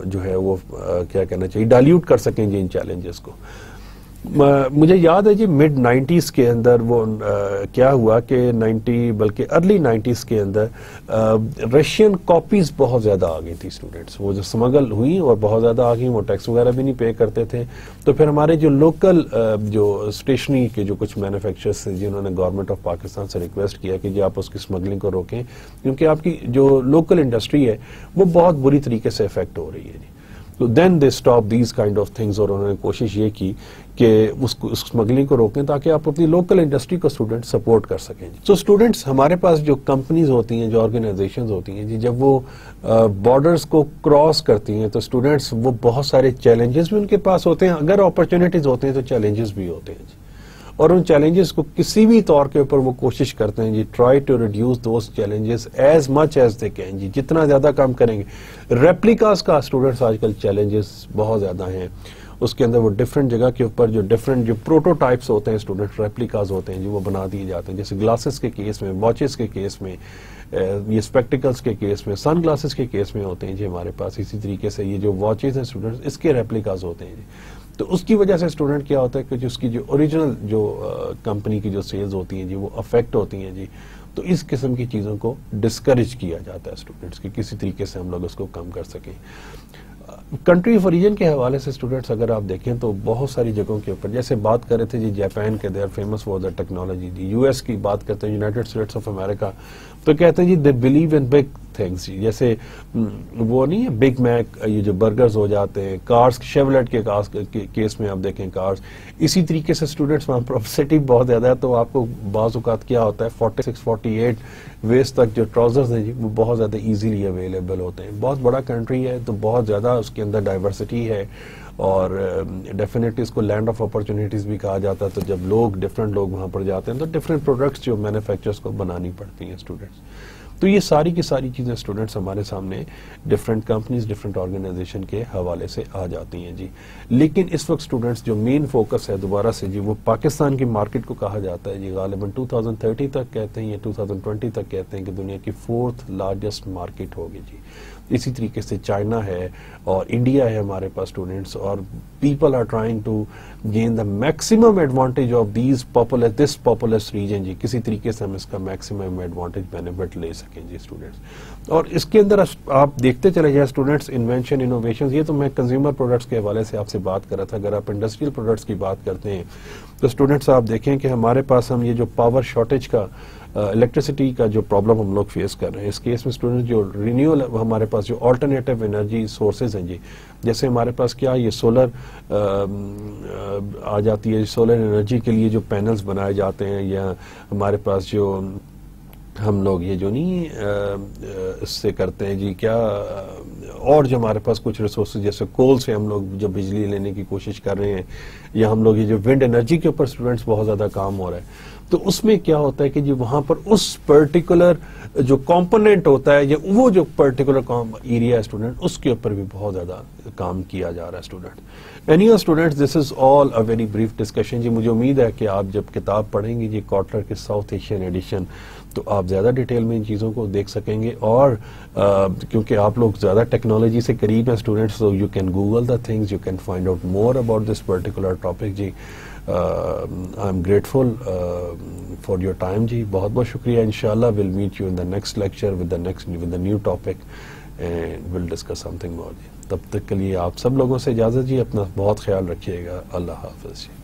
جو ہے وہ کیا کہنا چاہیے ڈائلیوٹ کر سکیں جی ان چیلنجز کو. مجھے یاد ہے جی مڈ 90s کے اندر وہ کیا ہوا کہ 90 بلکہ ارلی 90s کے اندر رشین کاپیز بہت زیادہ آ گئی تھی اسٹوڈنٹس، وہ جو سمگل ہوئی اور بہت زیادہ آ گئی، وہ ٹیکس وغیرہ بھی نہیں پے کرتے تھے. تو پھر ہمارے جو لوکل جو اسٹیشنری کے جو کچھ مینوفیکچررس تھے جی، انہوں نے گورنمنٹ آف پاکستان سے ریکویسٹ کیا کہ جی آپ اس کی اسمگلنگ کو روکیں، کیونکہ آپ کی جو لوکل انڈسٹری ہے وہ بہت بری طریقے سے افیکٹ ہو رہی ہے جی. تو then they stop these kind of things, اور انہوں نے کوشش یہ کی کہ اس اسمگلنگ کو روکیں تاکہ آپ اپنی لوکل انڈسٹری کو اسٹوڈنٹ سپورٹ کر سکیں. سو اسٹوڈنٹس ہمارے پاس جو کمپنیز ہوتی ہیں، جو آرگنائزیشنز ہوتی ہیں جی، جب وہ بارڈرز کو کراس کرتی ہیں تو اسٹوڈنٹس وہ بہت سارے چیلنجز بھی ان کے پاس ہوتے ہیں، اگر اپرچونیٹیز ہوتے ہیں تو چیلنجز بھی ہوتے ہیں جی. اور ان چیلنجز کو کسی بھی طور کے اوپر وہ کوشش کرتے ہیں جی، try to reduce those challenges as much as they can جی، جتنا زیادہ کم کریں گے. ریپلیکاز کا اسٹوڈنٹس آج کل چیلنجز بہت زیادہ ہیں، اس کے اندر وہ ڈفرینٹ جگہ کے اوپر جو ڈفرینٹ جو پروٹوٹائپس ہوتے ہیں اسٹوڈنٹ، ریپلیکاز ہوتے ہیں جی، وہ بنا دیے جاتے ہیں. جیسے گلاسز کے کیس میں، واچز کے کیس میں، یہ اسپیکٹیکلس کے کیس میں، سن گلاسز کے کیس میں ہوتے ہیں جی ہمارے پاس. اسی طریقے سے یہ جو واچز ہیں اسٹوڈنٹس، اس کے ریپلیکاز ہوتے ہیں جی. تو اس کی وجہ سے اسٹوڈنٹ کیا ہوتا ہے کہ اس کی جو اوریجنل جو کمپنی کی جو سیلز ہوتی ہیں جی وہ افیکٹ ہوتی ہیں جی. تو اس قسم کی چیزوں کو ڈسکریج کیا جاتا ہے اسٹوڈنٹس کی، کسی طریقے سے ہم لوگ اس کو کم کر سکیں. کنٹری آف اوریجن کے حوالے سے اسٹوڈنٹس اگر آپ دیکھیں تو بہت ساری جگہوں کے اوپر جیسے بات کر رہے تھے جی جاپان کے، they are famous for the technology, جی یو ایس کی بات کرتے ہیں، یونائٹڈ اسٹیٹس آف امریکہ، تو کہتے ہیں جی they believe in big things, جی جیسے وہ نہیں ہے بگ میک، یہ جو برگرز ہو جاتے ہیں، کارز، شیولیٹ کے کیس میں آپ دیکھیں کارز، اسی طریقے سے اسٹوڈنٹس وہاں پروفیسٹی بہت زیادہ ہے، تو آپ کو بعض اوقات کیا ہوتا ہے 46 48 ویسٹ تک جو ٹراؤزرز ہیں جی وہ بہت زیادہ ایزیلی اویلیبل ہوتے ہیں. بہت بڑا کنٹری ہے تو بہت زیادہ اس کے اندر ڈائیورسٹی ہے، اور ڈیفینیٹلی اس کو لینڈ آف اپرچونیٹیز بھی کہا جاتا ہے. تو جب ڈفرینٹ لوگ وہاں پر جاتے ہیں تو ڈفرینٹ پروڈکٹس جو مینوفیکچررز کو بنانی پڑتی ہیں اسٹوڈنٹس. تو یہ ساری کی ساری چیزیں اسٹوڈنٹس ہمارے سامنے ڈفرینٹ کمپنیز، ڈفرینٹ آرگنائزیشن کے حوالے سے آ جاتی ہیں جی. لیکن اس وقت اسٹوڈنٹس جو مین فوکس ہے دوبارہ سے جی وہ پاکستان کی مارکیٹ کو کہا جاتا ہے جی. غالباً 2030 تک کہتے ہیں یا 2020 تک کہتے ہیں کہ دنیا کی 4th لارجسٹ مارکیٹ ہوگی جی. اسی طریقے سے چائنا ہے اور انڈیا ہے ہمارے پاس اسٹوڈنٹس، اور people are trying to gain the maximum advantage of this populous region جی. کسی طریقے سے ہم اس کا میکسیمم ایڈوانٹیج بینیفٹ لے سکیں جی اسٹوڈنٹس. اور اس کے اندر آپ دیکھتے چلے جائیں اسٹوڈنٹس، انوینشن، انوویشن، یہ تو میں کنزیومر پروڈکٹس کے حوالے سے آپ سے بات کر رہا تھا. اگر آپ انڈسٹریل پروڈکٹس کی بات کرتے ہیں تو اسٹوڈنٹس آپ دیکھیں کہ ہمارے پاس ہم یہ جو پاور شارٹیج کا، الیکٹریسٹی کا جو پرابلم ہم لوگ فیس کر رہے ہیں، اس کیس میں اسٹوڈنٹ جو رینیول ہمارے پاس جو آلٹرنیٹیو انرجی سورسز ہیں جی، جیسے ہمارے پاس کیا یہ سولر آ جاتی ہے، سولر انرجی کے لیے جو پینلز بنائے جاتے ہیں، یا ہمارے پاس جو ہم لوگ یہ جو نہیں اس سے کرتے ہیں جی کیا، اور جو ہمارے پاس کچھ ریسورسز جیسے کول سے ہم لوگ جو بجلی لینے کی کوشش کر رہے ہیں، یا ہم لوگ یہ جو ونڈ انرجی کے اوپر اسٹوڈنٹس بہت زیادہ کام ہو رہا ہے. تو اس میں کیا ہوتا ہے کہ جی وہاں پر اس پرٹیکولر جو کمپوننٹ ہوتا ہے یا وہ جو پرٹیکولر ایریا ہے اسٹوڈنٹ، اس کے اوپر بھی بہت زیادہ کام کیا جا رہا ہے student. Anyway students, this is all a very brief discussion جی. مجھے امید ہے کہ آپ جب کتاب پڑھیں گے جی کارٹلر کے ساؤتھ ایشین ایڈیشن، تو آپ زیادہ ڈیٹیل میں ان چیزوں کو دیکھ سکیں گے. اور کیونکہ آپ لوگ زیادہ ٹیکنالوجی سے قریب ہیں students, so you can Google the things, you can find out more about this particular topic جی. I'm grateful for your time جی. بہت بہت شکریہ. انشاءاللہ we'll meet you in the next lecture with the new topic and we'll discuss something more جی. تب تک کے لیے آپ سب لوگوں سے اجازت جی. اپنا بہت خیال رکھیے گا. اللہ حافظ جی.